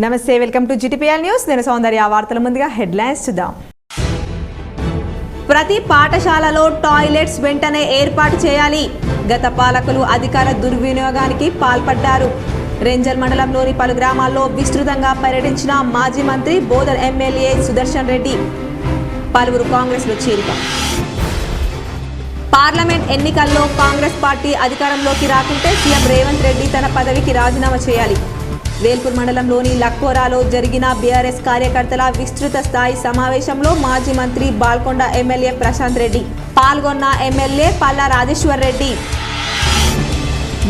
నమస్తే, welcome to GTPL news. నేను సౌందర్య. వార్తల ముందుగా హెడ్లైన్స్ చూద్దాం. ప్రతి పాఠశాలలో టాయిలెట్స్ వెంటనే ఏర్పాటు చేయాలి. గత పాలకులు అధికార దుర్వినియోగానికి పాల్పడ్డారు. రేంజల్ మండలంలోని పలు గ్రామాల్లో విస్తృతంగా పర్యటించిన మాజీ మంత్రి బోధన్ ఎమ్మెల్యే సుదర్శన్ రెడ్డి. పలువురు కాంగ్రెస్లో చేరిక. పార్లమెంట్ ఎన్నికల్లో కాంగ్రెస్ పార్టీ అధికారంలోకి రాకుంటే సీఎం రేవంత్ రెడ్డి తన పదవికి రాజీనామా చేయాలి. వేల్పూర్ మండలంలోని లక్కోరాలో జరిగిన బీఆర్ఎస్ కార్యకర్తల విస్తృత స్థాయి సమావేశంలో మాజీ మంత్రి బాల్కొండ ఎమ్మెల్యే ప్రశాంత్ రెడ్డి పాల్గొన్న ఎమ్మెల్యే పల్లా రాజేశ్వర్ రెడ్డి.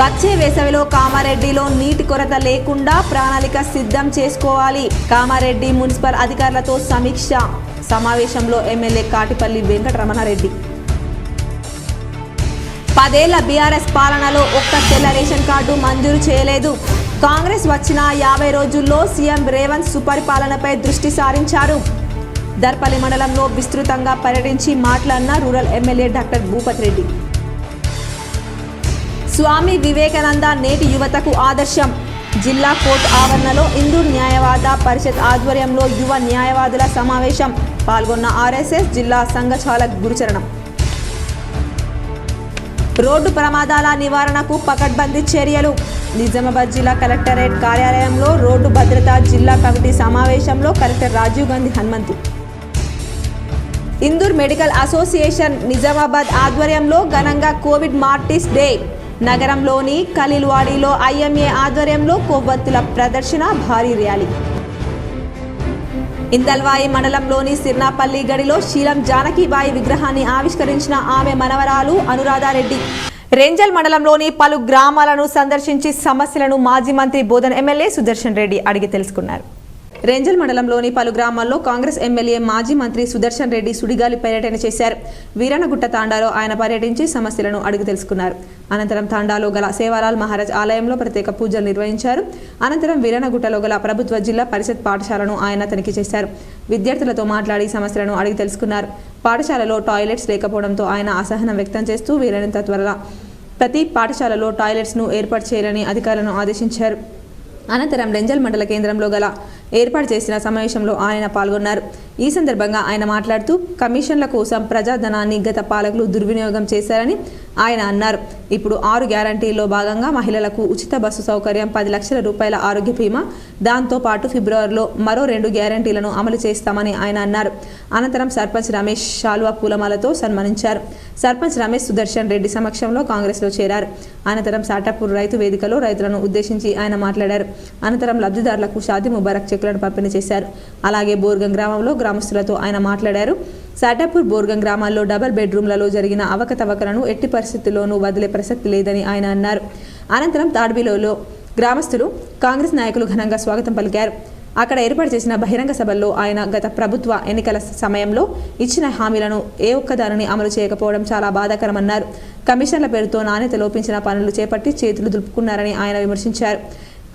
వచ్చే వేసవిలో కామారెడ్డిలో నీటి కొరత లేకుండా ప్రణాళిక సిద్ధం చేసుకోవాలి. కామారెడ్డి మున్సిపల్ అధికారులతో సమీక్ష సమావేశంలో ఎమ్మెల్యే కాటిపల్లి వెంకటరమణారెడ్డి. 10 ఏళ్ల బీఆర్ఎస్ పాలనలో ఒక్క తెల్ల రేషన్ కార్డు మంజూరు చేయలేదు. కాంగ్రెస్ వచ్చిన 50 రోజుల్లో సీఎం రేవంత్ సుపరిపాలనపై దృష్టి సారించారు. దర్పల్లి మండలంలో విస్తృతంగా పర్యటించి మాట్లాడిన rural MLA doctor Bhupath Reddy. Swami Vivekananda నేటి యువతకు ఆదర్శం. జిల్లా కోర్టు ఆవరణలో హిందూ న్యాయవాద పరిషత్ ఆధ్వర్యంలో యువ న్యాయవాదుల సమావేశం. పాల్గొన్న ఆర్ఎస్ఎస్ జిల్లా సంఘచాలక్ గురుచరణం. రోడ్డు ప్రమాదాల నివారణకు పకడ్బందీ చర్యలు. నిజామాబాద్ జిల్లా కలెక్టరేట్ కార్యాలయంలో రోడ్డు భద్రతా జిల్లా కమిటీ సమావేశంలో collector Rajiv Gandhi Hanumanthu. Indur medical association Nizamabad ఆధ్వర్యంలో ఘనంగా కోవిడ్ మార్టిస్ డే. నగరంలోని ఖలీల్వాడీలో ఐఎంఏ ఆధ్వర్యంలో కొవ్వొత్తుల ప్రదర్శన, భారీ ర్యాలీ. ఇందల్వాయి మండలంలోని సిర్నాపల్లి గడిలో శీలం జానకిబాయి విగ్రహాన్ని ఆవిష్కరించిన ఆమె మనవరాలు అనురాధారెడ్డి. రేంజల్ మండలంలోని పలు గ్రామాలను సందర్శించి సమస్యలను మాజీ మంత్రి బోధన్ ఎమ్మెల్యే సుదర్శన్ రెడ్డి అడిగి తెలుసుకున్నారు. రేంజల్ మండలంలోని పలు గ్రామాల్లో కాంగ్రెస్ ఎమ్మెల్యే మాజీ మంత్రి సుదర్శన్ రెడ్డి సుడిగాలి పర్యటన చేశారు. వీరన్నగుట్ట తాండాలో ఆయన పర్యటించి సమస్యలను అడిగి తెలుసుకున్నారు. అనంతరం తాండాలో గల సేవాలాల్ మహారాజ్ ఆలయంలో ప్రత్యేక పూజలు నిర్వహించారు. అనంతరం వీరన్నగుట్టలో గల ప్రభుత్వ జిల్లా పరిషత్ పాఠశాలను ఆయన తనిఖీ చేశారు. విద్యార్థులతో మాట్లాడి సమస్యలను అడిగి తెలుసుకున్నారు. పాఠశాలలో టాయిలెట్స్ లేకపోవడంతో ఆయన అసహనం వ్యక్తం చేస్తూ వీలైనంత త్వరగా ప్రతి పాఠశాలలో టాయిలెట్స్ను ఏర్పాటు చేయాలని అధికారులను ఆదేశించారు. అనంతరం రేంజల్ మండల కేంద్రంలో గల ఏర్పాటు చేసిన సమావేశంలో ఆయన పాల్గొన్నారు. ఈ సందర్భంగా ఆయన మాట్లాడుతూ కమిషన్ల కోసం ప్రజాధనాన్ని గత పాలకులు దుర్వినియోగం చేశారని ఆయన అన్నారు. ఇప్పుడు 6 గ్యారంటీల్లో భాగంగా మహిళలకు ఉచిత బస్సు సౌకర్యం, 10 లక్షల రూపాయల ఆరోగ్య బీమా, దాంతోపాటు ఫిబ్రవరిలో మరో 2 గ్యారంటీలను అమలు చేస్తామని ఆయన అన్నారు. అనంతరం సర్పంచ్ రమేష్ శాలువా పూలమాలతో సన్మానించారు. సర్పంచ్ రమేష్ సుదర్శన్ రెడ్డి సమక్షంలో కాంగ్రెస్లో చేరారు. అనంతరం సాటాపూర్ రైతు వేదికలో రైతులను ఉద్దేశించి ఆయన మాట్లాడారు. అనంతరం లబ్ధిదారులకు షాదీ ముబారక్ చెక్కులను పంపిణీ చేశారు. అలాగే బోర్గం గ్రామంలో గ్రామస్తులతో ఆయన మాట్లాడారు. సాటాపూర్, బోర్గం గ్రామాల్లో డబుల్ బెడ్రూమ్లలో జరిగిన అవకతవకలను ఎట్టి పరిస్థితుల్లోనూ వదిలే ప్రసక్తి లేదని ఆయన అన్నారు. అనంతరం తాడ్బిలోలో గ్రామస్తులు కాంగ్రెస్ నాయకులు ఘనంగా స్వాగతం పలికారు. అక్కడ ఏర్పాటు చేసిన బహిరంగ సభల్లో ఆయన గత ప్రభుత్వ ఎన్నికల సమయంలో ఇచ్చిన హామీలను ఏ ఒక్కదానిని అమలు చేయకపోవడం చాలా బాధాకరమన్నారు. కమిషన్ల పేరుతో నాణ్యత లోపించిన పనులు చేపట్టి చేతులు దులుపుకున్నారని ఆయన విమర్శించారు.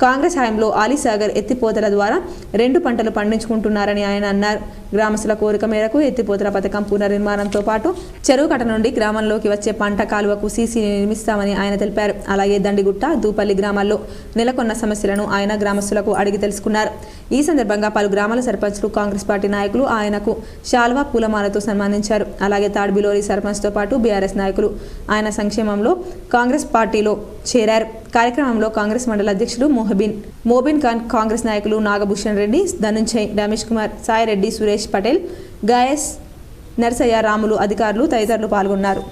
కాంగ్రెస్ హయాంలో ఆలీసాగర్ ఎత్తిపోతల ద్వారా 2 పంటలు పండించుకుంటున్నారని ఆయన అన్నారు. గ్రామస్తుల కోరిక మేరకు ఎత్తిపోతల పథకం పునర్నిర్మాణంతో పాటు చెరువు కట్ట నుండి గ్రామంలోకి వచ్చే పంట కాలువకు సీసీని నిర్మిస్తామని ఆయన తెలిపారు. అలాగే దండిగుట్ట, దూపల్లి గ్రామాల్లో నెలకొన్న సమస్యలను ఆయన గ్రామస్తులకు అడిగి తెలుసుకున్నారు. ఈ సందర్భంగా పలు గ్రామాల సర్పంచ్లు, కాంగ్రెస్ పార్టీ నాయకులు ఆయనకు శాల్వా పూలమాలతో సన్మానించారు. అలాగే తాడ్బిలోని సర్పంచ్తో పాటు బీఆర్ఎస్ నాయకులు ఆయన సంక్షేమంలో కాంగ్రెస్ పార్టీలో చేరారు. కార్యక్రమంలో కాంగ్రెస్ మండల అధ్యక్షుడు మోబిన్ ఖాన్, కాంగ్రెస్ నాయకులు నాగభూషణ్ రెడ్డి, ధనుంజయ్, రమేష్ కుమార్, సాయి రెడ్డి, సురేష్ పటేల్, గాయస్, నర్సయ్య, రాములు, అధికారులు తదితరులు పాల్గొన్నారు.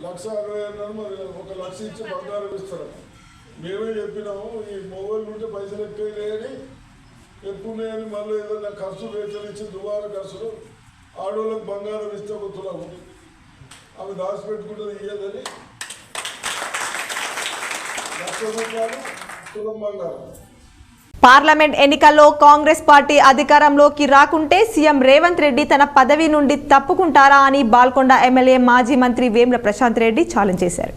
లక్ష 65,000 మరి 1 లక్ష ఇచ్చి బంగారం ఇస్తారు. మేమే చెప్పినాము ఈ మొబైల్ ఉంటే పైసలు ఎక్కువని ఎక్కువని మళ్ళీ ఏదైనా ఖర్చు వేతలు ఇచ్చి దుబారా ఖర్చులు ఆడవాళ్ళకి బంగారం ఇస్తే ఒక తులం అవి దాచిపెట్టుకుంటుంది ఇయ్యదని 1,00,000 రూపాయలు తులం బంగారం. పార్లమెంట్ ఎన్నికల్లో కాంగ్రెస్ పార్టీ అధికారంలోకి రాకుంటే సీఎం రేవంత్ రెడ్డి తన పదవి నుండి తప్పుకుంటారా అని బాల్కొండ ఎమ్మెల్యే మాజీ మంత్రి వేముల ప్రశాంత్ రెడ్డి ఛాలెంజ్ చేశారు.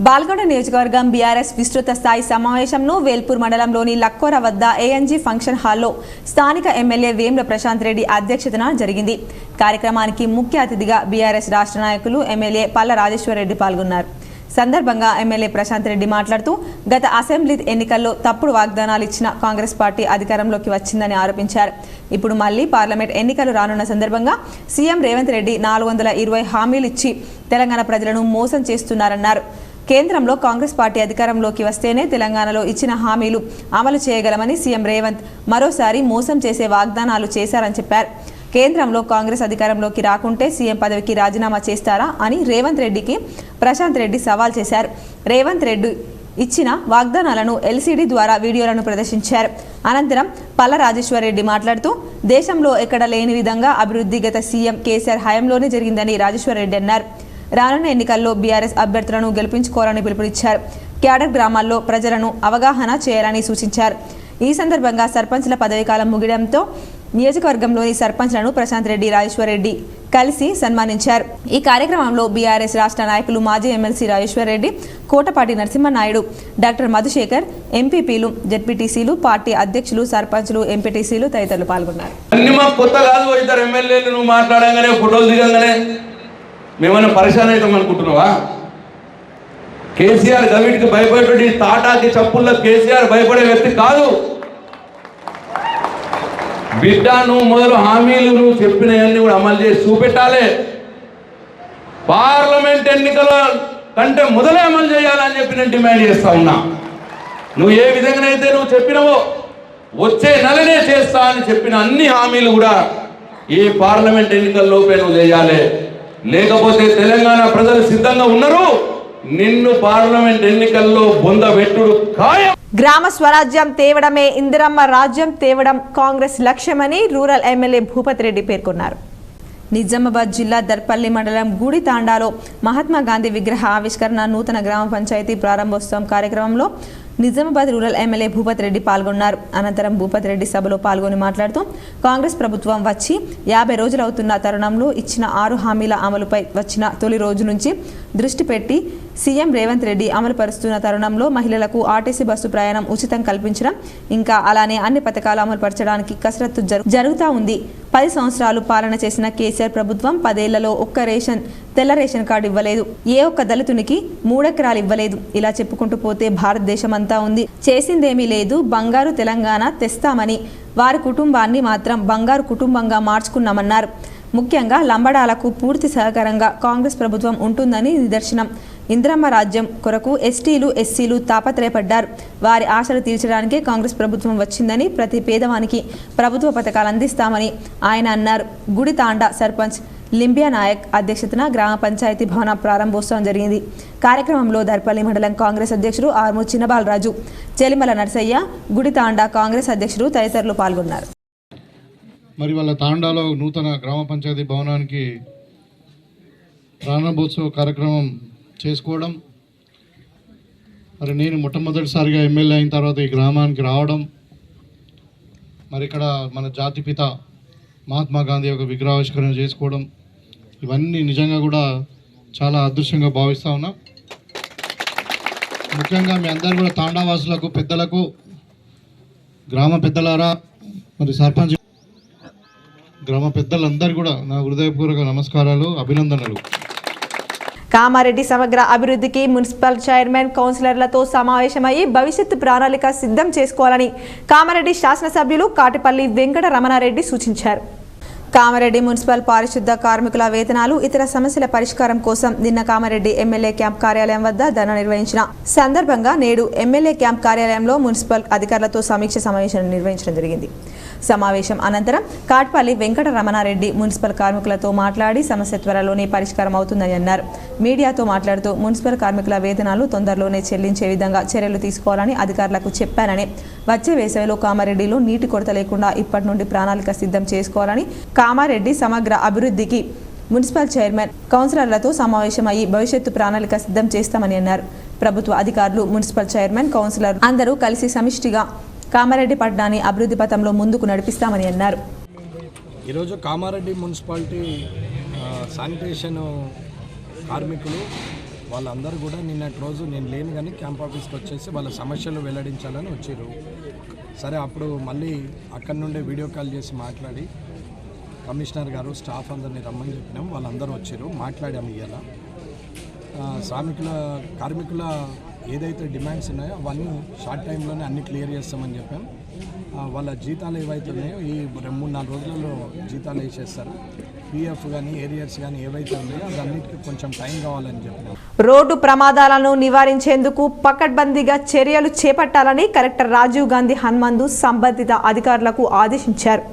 బాల్కొండ నియోజకవర్గం బీఆర్ఎస్ విస్తృత స్థాయి సమావేశంను వేల్పూర్ మండలంలోని లక్కోర వద్ద ఏఎన్జీ ఫంక్షన్ హాల్లో స్థానిక ఎమ్మెల్యే వేముల ప్రశాంత్ రెడ్డి అధ్యక్షతన జరిగింది. కార్యక్రమానికి ముఖ్య అతిథిగా బీఆర్ఎస్ రాష్ట్ర నాయకులు ఎమ్మెల్యే పల్ల రాజేశ్వర్ రెడ్డి పాల్గొన్నారు. సందర్భంగా ఎమ్మెల్యే ప్రశాంత్ రెడ్డి మాట్లాడుతూ గత అసెంబ్లీ ఎన్నికల్లో తప్పుడు వాగ్దానాలు ఇచ్చిన కాంగ్రెస్ పార్టీ అధికారంలోకి వచ్చిందని ఆరోపించారు. ఇప్పుడు మళ్లీ పార్లమెంట్ ఎన్నికలు రానున్న సందర్భంగా సీఎం రేవంత్ రెడ్డి 420 హామీలు ఇచ్చి తెలంగాణ ప్రజలను మోసం చేస్తున్నారన్నారు. కేంద్రంలో కాంగ్రెస్ పార్టీ అధికారంలోకి వస్తేనే తెలంగాణలో ఇచ్చిన హామీలు అమలు చేయగలమని సీఎం రేవంత్ మరోసారి మోసం చేసే వాగ్దానాలు చేశారని చెప్పారు. కేంద్రంలో కాంగ్రెస్ అధికారంలోకి రాకుంటే సీఎం పదవికి రాజీనామా చేస్తారా అని రేవంత్ రెడ్డికి ప్రశాంత్ రెడ్డి సవాల్ చేశారు. రేవంత్ రెడ్డి ఇచ్చిన వాగ్దానాలను ఎల్సీడీ ద్వారా వీడియోలను ప్రదర్శించారు. అనంతరం పల్ల రాజేశ్వర్ రెడ్డి మాట్లాడుతూ దేశంలో ఎక్కడ లేని విధంగా అభివృద్ధి గత సీఎం కేసీఆర్ హయాంలోనే జరిగిందని రాజేశ్వర్ రెడ్డి అన్నారు. రానున్న ఎన్నికల్లో బీఆర్ఎస్ అభ్యర్థులను గెలిపించుకోవాలని పిలుపునిచ్చారు. క్యాడర్ గ్రామాల్లో ప్రజలను అవగాహన చేయాలని సూచించారు. ఈ సందర్భంగా సర్పంచ్ల పదవీకాలం ముగియడంతో నియోజకవర్గంలోని సర్పంచ్లను ప్రశాంత్ రెడ్డి, రాజేశ్వర్ రెడ్డి కలిసి సన్మానించారు. ఈ కార్యక్రమంలో బీఆర్ఎస్ రాష్ట్ర నాయకులు మాజీ ఎమ్మెల్సీ రాజేశ్వర్ రెడ్డి, కోటపాటి నరసింహనాయుడు, డాక్టర్ మధుశేఖర్, ఎంపీపీలు, జెడ్పీటీసీలు, పార్టీ అధ్యక్షులు, సర్పంచ్లు, ఎంపీటీసీలు తదితరులు పాల్గొన్నారు. మేమన్నా పరిశాన్ అవుతాం అనుకుంటున్నావా? కేసీఆర్ గవిటికి భయపడే తాటాకి చప్పుల్లో కేసీఆర్ భయపడే వ్యక్తి కాదు. బిడ్డ నువ్వు మొదలు హామీలు నువ్వు చెప్పినవన్నీ కూడా అమలు చేసి చూపెట్టాలి. పార్లమెంట్ ఎన్నికల కంటే మొదలే అమలు చేయాలని చెప్పి నేను డిమాండ్ చేస్తా ఉన్నా. నువ్వు ఏ విధంగానైతే నువ్వు చెప్పినవో వచ్చే నెలనే చేస్తా అని చెప్పిన అన్ని హామీలు కూడా ఈ పార్లమెంట్ ఎన్నికల్లోపే నువ్వు చేయాలి. లేకపోతే తెలంగాణ ప్రజలు సిద్ధంగా ఉన్నారు, నిన్ను పార్లమెంట్ ఎన్నికల్లో బొందబెట్టుడు ఖాయం. గ్రామ స్వరాజ్యం తేవడమే ఇందిరమ్మ రాజ్యం తేవడం కాంగ్రెస్ లక్ష్యమని రూరల్ ఎమ్మెల్యే భూపతి రెడ్డి పేర్కొన్నారు. నిజామాబాద్ జిల్లా దర్పల్లి మండలం గూడితాండాలో మహాత్మా గాంధీ విగ్రహ ఆవిష్కరణ నూతన గ్రామ పంచాయతీ ప్రారంభోత్సవం కార్యక్రమంలో నిజామాబాద్ రూరల్ ఎమ్మెల్యే భూపతి రెడ్డి పాల్గొన్నారు. అనంతరం భూపతి రెడ్డి సభలో పాల్గొని మాట్లాడుతూ కాంగ్రెస్ ప్రభుత్వం వచ్చి 50 రోజులవుతున్న తరుణంలో ఇచ్చిన 6 హామీల అమలుపై వచ్చిన తొలి రోజు నుంచి దృష్టి పెట్టి సీఎం రేవంత్ రెడ్డి అమలు పరుస్తున్న తరుణంలో మహిళలకు ఆర్టీసీ బస్సు ప్రయాణం ఉచితం కల్పించడం, ఇంకా అలానే అన్ని పథకాలు అమలు పరచడానికి కసరత్తు జరుగుతూ ఉంది. 10 సంవత్సరాలు పాలన చేసిన కేసీఆర్ ప్రభుత్వం 10 ఏళ్లలో ఒక్క తెల్ల రేషన్ కార్డు ఇవ్వలేదు, ఏ ఒక్క దళితునికి 3 ఎకరాలు ఇవ్వలేదు. ఇలా చెప్పుకుంటూ పోతే భారతదేశం అంతా ఉంది. చేసిందేమీ లేదు. బంగారు తెలంగాణ తెస్తామని వారి కుటుంబాన్ని మాత్రం బంగారు కుటుంబంగా మార్చుకున్నామన్నారు. ముఖ్యంగా లంబడాలకు పూర్తి సహకారంగా కాంగ్రెస్ ప్రభుత్వం ఉంటుందని నిదర్శనం. ఇందిరమ్మ రాజ్యం కొరకు ఎస్టీలు, ఎస్సీలు తాపత్రయపడ్డారు. వారి ఆశలు తీర్చడానికే కాంగ్రెస్ ప్రభుత్వం వచ్చిందని, ప్రతి పేదవానికి ప్రభుత్వ పథకాలు అందిస్తామని ఆయన అన్నారు. గుడితాండా సర్పంచ్ లింబియా నాయక్ అధ్యక్షతన గ్రామ పంచాయతీ భవన ప్రారంభోత్సవం జరిగింది. కార్యక్రమంలో దర్పల్లి మండలం కాంగ్రెస్ అధ్యక్షుడు ఆర్మూర్ చిన్నబాలరాజు, చెలిమల నర్సయ్య, గుడితాండా కాంగ్రెస్ అధ్యక్షుడు తదితరులు పాల్గొన్నారు. మరి వాళ్ళ తాండాలో నూతన గ్రామ పంచాయతీ భవనానికి ప్రారంభోత్సవ కార్యక్రమం చేసుకోవడం, మరి నేను మొట్టమొదటిసారిగా ఎమ్మెల్యే అయిన తర్వాత ఈ గ్రామానికి రావడం, మరి ఇక్కడ మన జాతిపిత మహాత్మా గాంధీ యొక్క విగ్రహావిష్కరణ చేసుకోవడం, ఇవన్నీ నిజంగా కూడా చాలా అదృష్టంగా భావిస్తూ ఉన్నా. ముఖ్యంగా మీ అందరూ కూడా తాండావాసులకు, పెద్దలకు, గ్రామ పెద్దలారా, మరి సర్పంచ్ గ్రామ పెద్దలందరూ కూడా నా హృదయపూర్వక నమస్కారాలు, అభినందనలు. కామారెడ్డి సమగ్ర అభివృద్ధికి మున్సిపల్ చైర్మన్, కౌన్సిలర్లతో సమావేశమయ్యి భవిష్యత్తు ప్రణాళిక సిద్ధం చేసుకోవాలని కామారెడ్డి శాసనసభ్యులు కాటిపల్లి వెంకట రమణారెడ్డి సూచించారు. కామారెడ్డి మున్సిపల్ పారిశుద్ధ కార్మికుల వేతనాలు, ఇతర సమస్యల పరిష్కారం కోసం నిన్న కామారెడ్డి ఎమ్మెల్యే క్యాంప్ కార్యాలయం వద్ద ధర్నా నిర్వహించిన సందర్భంగా నేడు ఎమ్మెల్యే క్యాంప్ కార్యాలయంలో మున్సిపల్ అధికారులతో సమీక్ష సమావేశం నిర్వహించడం జరిగింది. సమావేశం అనంతరం కాట్పల్లి వెంకట రమణారెడ్డి మున్సిపల్ కార్మికులతో మాట్లాడి సమస్య త్వరలోనే పరిష్కారం అవుతుందని అన్నారు. మీడియాతో మాట్లాడుతూ మున్సిపల్ కార్మికుల వేతనాలు తొందరలోనే చెల్లించే విధంగా చర్యలు తీసుకోవాలని అధికారులకు చెప్పానని, వచ్చే వేసవిలో కామారెడ్డిలో నీటి కొరత లేకుండా ఇప్పటి నుండి ప్రణాళిక సిద్ధం చేసుకోవాలని, కామారెడ్డి సమగ్ర అభివృద్ధికి మున్సిపల్ చైర్మన్, కౌన్సిలర్లతో సమావేశమయ్యి భవిష్యత్తు ప్రణాళిక సిద్ధం చేస్తామని అన్నారు. ప్రభుత్వ అధికారులు, మున్సిపల్ చైర్మన్, కౌన్సిలర్ అందరూ కలిసి సమిష్టిగా కామారెడ్డి పట్టణాన్ని అభివృద్ధి పథంలో ముందుకు నడిపిస్తామని అన్నారు. ఈరోజు కామారెడ్డి మున్సిపాలిటీ శానిటేషన్ కార్మికులు వాళ్ళందరూ కూడా నిన్నటి రోజు నేను లేను కానీ క్యాంప్ ఆఫీస్కి వచ్చేసి వాళ్ళ సమస్యలు వెల్లడించాలని వచ్చారు. సరే అప్పుడు మళ్ళీ అక్కడి నుండే వీడియో కాల్ చేసి మాట్లాడి కమిషనర్ గారు స్టాఫ్ అందరినీ రమ్మని చెప్పినాం. వాళ్ళందరూ వచ్చారు, మాట్లాడాము. ఇవాళ కార్మికుల ఏదైతే డిమాండ్స్ ఉన్నాయో అవన్నీ షార్ట్ టైంలోనే అన్ని క్లియర్ చేస్తామని చెప్పాం. వాళ్ళ జీతాలు ఏవైతే ఉన్నాయో ఈ 3-4 రోజులలో జీతాలు వేసేస్తారు. పిఎఫ్ కానీ ఏరియర్స్ కానీ ఏవైతే ఉన్నాయో అన్నిటికీ కొంచెం టైం కావాలని చెప్పినాం. రోడ్డు ప్రమాదాలను నివారించేందుకు పకడ్బందీగా చర్యలు చేపట్టాలని కలెక్టర్ రాజీవ్ గాంధీ హనుమంతు సంబంధిత అధికారులకు ఆదేశించారు.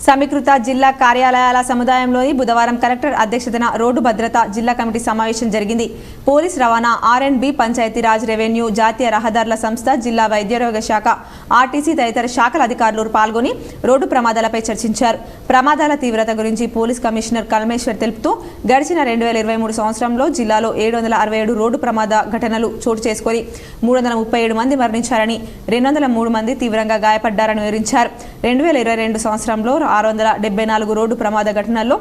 సమీకృత జిల్లా కార్యాలయాల సముదాయంలోని బుధవారం కలెక్టర్ అధ్యక్షతన రోడ్డు భద్రత జిల్లా కమిటీ సమావేశం జరిగింది. పోలీస్ రవాణా, R&B, పంచాయతీరాజ్, రెవెన్యూ, జాతీయ రహదారుల సంస్థ, జిల్లా వైద్యారోగ్య శాఖ, ఆర్టీసీ తదితర శాఖల అధికారులు పాల్గొని రోడ్డు ప్రమాదాలపై చర్చించారు. ప్రమాదాల తీవ్రత గురించి పోలీస్ కమిషనర్ కల్మేశ్వర్ తెలుపుతూ గడిచిన 2023 సంవత్సరంలో జిల్లాలో 767 రోడ్డు ప్రమాద ఘటనలు చోటు చేసుకొని 337 మంది మరణించారని, 203 మంది తీవ్రంగా గాయపడ్డారని వివరించారు. 2022 సంవత్సరంలో 674 రోడ్డు ప్రమాద ఘటనల్లో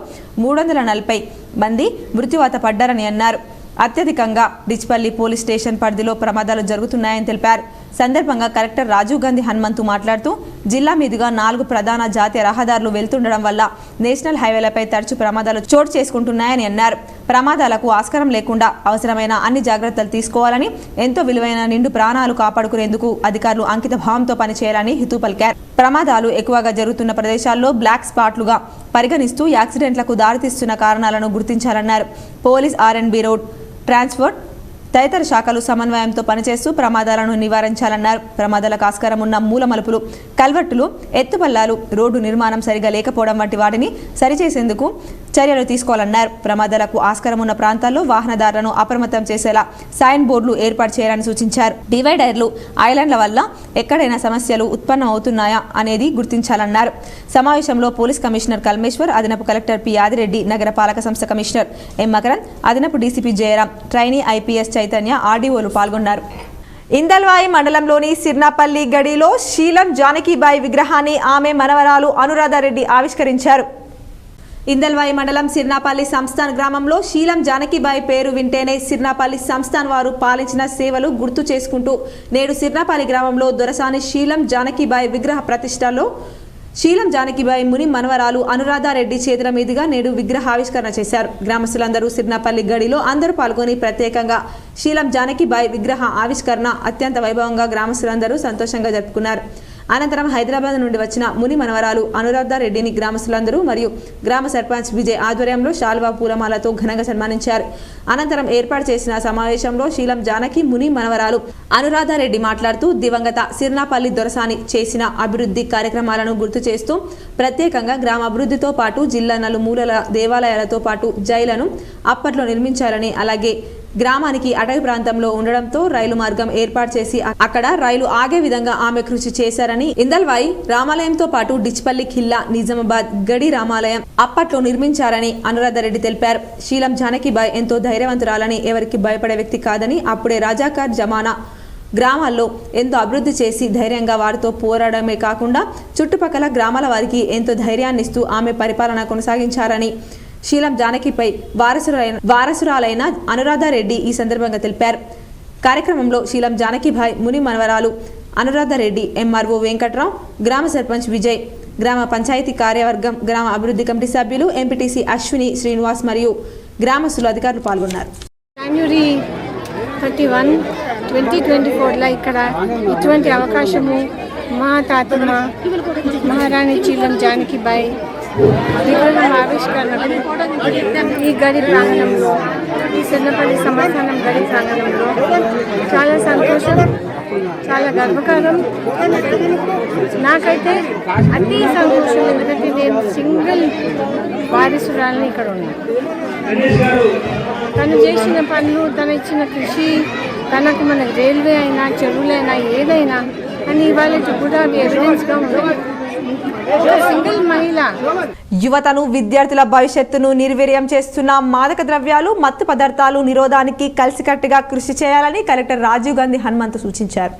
340 మంది మృత్యువాత పడ్డారని అన్నారు. అత్యధికంగా డిచ్పల్లి పోలీస్ స్టేషన్ పరిధిలో ప్రమాదాలు జరుగుతున్నాయని తెలిపారు. సందర్భంగా కలెక్టర్ రాజీవ్ గాంధీ హనుమంతు మాట్లాడుతూ జిల్లా మీదుగా 4 ప్రధాన జాతీయ రహదారులు వెళ్తుండడం వల్ల నేషనల్ హైవేలపై తరచు ప్రమాదాలు చోటు చేసుకుంటున్నాయని అన్నారు. ప్రమాదాలకు ఆస్కారం లేకుండా అవసరమైన అన్ని జాగ్రత్తలు తీసుకోవాలని, ఎంతో విలువైన నిండు ప్రాణాలు కాపాడుకునేందుకు అధికారులు అంకిత భావంతో పనిచేయాలని హితూ పలికారు. ప్రమాదాలు ఎక్కువగా జరుగుతున్న ప్రదేశాల్లో బ్లాక్ స్పాట్లుగా పరిగణిస్తూ యాక్సిడెంట్లకు దారితీస్తున్న కారణాలను గుర్తించాలన్నారు. పోలీస్, R&B, రోడ్ ట్రాన్స్పోర్ట్ తదితర శాఖలు సమన్వయంతో పనిచేస్తూ ప్రమాదాలను నివారించాలన్నారు. ప్రమాదాలకు ఆస్కారం ఉన్న మూల మలుపులు, కల్వర్టులు, ఎత్తుపల్లాలు, రోడ్డు నిర్మాణం సరిగా లేకపోవడం వంటి వాటిని సరిచేసేందుకు చర్యలు తీసుకోవాలన్నారు. ప్రమాదాలకు ఆస్కారం ఉన్న ప్రాంతాల్లో వాహనదారులను అప్రమత్తం చేసేలా సైన్ బోర్డులు ఏర్పాటు చేయాలని సూచించారు. డివైడర్లు, ఐలాండ్ల వల్ల ఎక్కడైనా సమస్యలు ఉత్పన్నం అవుతున్నాయా అనేది గుర్తించాలన్నారు. సమావేశంలో పోలీస్ కమిషనర్ కల్మేశ్వర్, అదనపు కలెక్టర్ పి యాదిరెడ్డి, నగర పాలక సంస్థ కమిషనర్ ఎం మకరంద్, అదనపు DCP Jayaram, trainee IPS Chaitanya, ఆర్డీఓలు పాల్గొన్నారు. ఇందల్వాయి మండలంలోని సిర్నాపల్లి గడిలో శీలం జానకీబాయి విగ్రహాన్ని ఆమె మనవరాలు అనురాధారెడ్డి ఆవిష్కరించారు. ఇందల్వాయి మండలం సిర్నాపల్లి సంస్థాన్ గ్రామంలో శీలం జానకీబాయి పేరు వింటేనే సిర్నాపల్లి సంస్థాన్ వారు పాలించిన సేవలు గుర్తు చేసుకుంటూ నేడు సిర్నాపల్లి గ్రామంలో దొరసాని శీలం జానకీబాయి విగ్రహ ప్రతిష్టలో శీలం జానకీబాయి ముని మనవరాలు అనురాధారెడ్డి చేతుల మీదుగా నేడు విగ్రహావిష్కరణ చేశారు. గ్రామస్తులందరూ సిర్నాపల్లి గడిలో అందరూ పాల్గొని ప్రత్యేకంగా శీలం జానకీబాయి విగ్రహ ఆవిష్కరణ అత్యంత వైభవంగా గ్రామస్తులందరూ సంతోషంగా జరుపుకున్నారు. అనంతరం హైదరాబాద్ నుండి వచ్చిన ముని మనవరాలు అనురాధారెడ్డిని గ్రామస్తులందరూ మరియు గ్రామ సర్పంచ్ విజయ్ ఆధ్వర్యంలో శాల్వా పూలమాలతో ఘనంగా సన్మానించారు. అనంతరం ఏర్పాటు చేసిన సమావేశంలో శీలం జానకి ముని మనవరాలు అనురాధారెడ్డి మాట్లాడుతూ దివంగత సిర్నాపల్లి దొరసాని చేసిన అభివృద్ధి కార్యక్రమాలను గుర్తు చేస్తూ ప్రత్యేకంగా గ్రామ అభివృద్ధితో పాటు జిల్లా నలుమూలల దేవాలయాలతో పాటు జైలను అప్పట్లో నిర్మించాలని, అలాగే గ్రామానికి అటవీ ప్రాంతంలో ఉండడంతో రైలు మార్గం ఏర్పాటు చేసి అక్కడ రైలు ఆగే విధంగా ఆమె కృషి చేశారని, ఇందల్వాయి రామాలయంతో పాటు డిచ్పల్లి ఖిల్లా, నిజామాబాద్ గడి రామాలయం అప్పట్లో నిర్మించారని అనురాధారెడ్డి తెలిపారు. శీలం జానకీబాయి ఎంతో ధైర్యవంతురాలని, ఎవరికి భయపడే వ్యక్తి కాదని, అప్పుడే రాజాకార్ జమానా గ్రామాల్లో ఎంతో అభివృద్ధి చేసి ధైర్యంగా వారితో పోరాడమే కాకుండా చుట్టుపక్కల గ్రామాల వారికి ఎంతో ధైర్యాన్నిస్తూ ఆమె పరిపాలన కొనసాగించారని శీలం జానకిపై వారసురాలైన అనురాధారెడ్డి ఈ సందర్భంగా తెలిపారు. కార్యక్రమంలో శీలం జానకీబాయి ముని మనవరాలు అనురాధారెడ్డి, MRO వెంకట్రావు, గ్రామ సర్పంచ్ విజయ్, గ్రామ పంచాయతీ కార్యవర్గం, గ్రామ అభివృద్ధి కమిటీ సభ్యులు, MPTC అశ్విని, శ్రీనివాస్ మరియు గ్రామస్తులు, అధికారులు పాల్గొన్నారు. జనవరి 31, 2024లో ఇక్కడ ఇటువంటి అవకాశము మా తాతమ్మ మహారాణి శీలం జానకీబాయి విగ్రహం ఆవిష్కరణకు ఈ గడి ప్రాంగణంలో, ఈ సిర్నపల్లి సంస్థానం గడి ప్రాంగణంలో చాలా సంతోషం, చాలా గర్వకారం. నాకైతే అతి సంతోషం, ఎందుకంటే నేను సింగిల్ వారసురాలని ఇక్కడ ఉన్నాను. తను చేసిన పనులు, తను ఇచ్చిన కృషి, తనకు మన రైల్వే అయినా చెరువులైనా ఏదైనా అని ఇవాళ కూడా ఎవిడెన్స్గా ఉంది. సింగిల్ మహిళ. యువతను, విద్యార్థుల భవిష్యత్తును నిర్వీర్యం చేస్తున్న మాదక ద్రవ్యాలు, మత్తు పదార్థాలు నిరోధానికి కలిసికట్టుగా కృషి చేయాలని కలెక్టర్ రాజీవ్ గాంధీ హనుమంతు సూచించారు.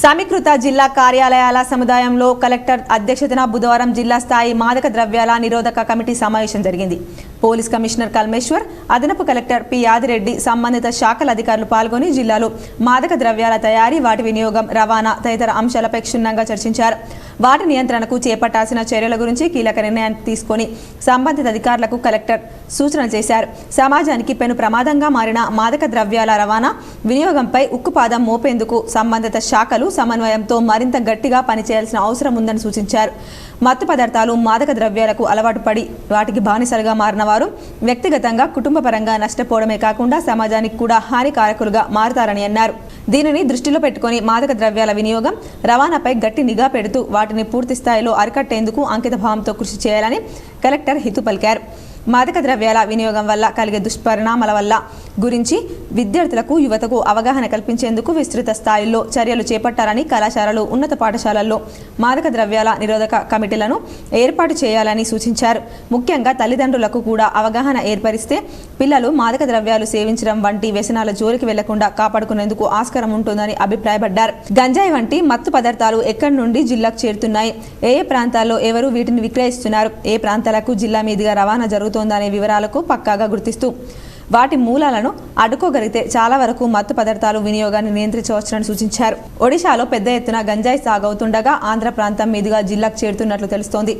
సమీకృత జిల్లా కార్యాలయాల సముదాయంలో కలెక్టర్ అధ్యక్షతన బుధవారం జిల్లా స్థాయి మాదక ద్రవ్యాల నిరోధక కమిటీ సమావేశం జరిగింది. పోలీస్ కమిషనర్ కల్మేశ్వర్, అదనపు కలెక్టర్ పి యాదిరెడ్డి, సంబంధిత శాఖల అధికారులు పాల్గొని జిల్లాలో మాదక ద్రవ్యాల తయారీ, వాటి వినియోగం, రవాణా తదితర అంశాలపై క్షుణ్ణంగా చర్చించారు. వాటి నియంత్రణకు చేపట్టాల్సిన చర్యల గురించి కీలక నిర్ణయాన్ని తీసుకొని సంబంధిత అధికారులకు కలెక్టర్ సూచనలు చేశారు. సమాజానికి పెను ప్రమాదంగా మారిన మాదక ద్రవ్యాల రవాణా, వినియోగంపై ఉక్కుపాదం మోపేందుకు సంబంధిత శాఖలు సమన్వయంతో మరింత గట్టిగా పనిచేయాల్సిన అవసరం ఉందని సూచించారు. మత్తు పదార్థాలు, మాదక ద్రవ్యాలకు అలవాటు పడి వాటికి బానిసలుగా మారిన వారు వ్యక్తిగతంగా, కుటుంబపరంగా నష్టపోవడమే కాకుండా సమాజానికి కూడా హానికారకులుగా మారుతారని అన్నారు. దీనిని దృష్టిలో పెట్టుకుని మాదక ద్రవ్యాల వినియోగం, రవాణాపై గట్టి నిఘా పెడుతూ వాటిని పూర్తి స్థాయిలో అరికట్టేందుకు అంకితభావంతో కృషి చేయాలని కలెక్టర్ హితవు పలికారు. మాదక ద్రవ్యాల వినియోగం వల్ల కలిగే దుష్పరిణామాల వల్ల గురించి విద్యార్థులకు, యువతకు అవగాహన కల్పించేందుకు విస్తృత స్థాయిలో చర్యలు చేపట్టాలని, కళాశాలలు, ఉన్నత పాఠశాలల్లో మాదక ద్రవ్యాల నిరోధక కమిటీలను ఏర్పాటు చేయాలని సూచించారు. ముఖ్యంగా తల్లిదండ్రులకు కూడా అవగాహన ఏర్పరిస్తే పిల్లలు మాదక ద్రవ్యాలు సేవించడం వంటి వ్యసనాల జోలికి వెళ్లకుండా కాపాడుకునేందుకు ఆస్కారం ఉంటుందని అభిప్రాయపడ్డారు. గంజాయి వంటి మత్తు పదార్థాలు ఎక్కడి నుండి జిల్లాకు చేరుతున్నాయి, ఏ ప్రాంతాల్లో ఎవరు వీటిని విక్రయిస్తున్నారు, ఏ ప్రాంతాలకు జిల్లా మీదుగా రవాణా జరుగుతోందనే వివరాలకు పక్కాగా గుర్తిస్తూ వాటి మూలాలను అడ్డుకోగలిగితే చాలా వరకు మత్తు పదార్థాలు వినియోగాన్ని నియంత్రించవచ్చునని సూచించారు. ఒడిశాలో పెద్ద ఎత్తున గంజాయి సాగవుతుండగా ఆంధ్ర ప్రాంతం మీదుగా జిల్లాకు చేరుతున్నట్లు తెలుస్తోంది.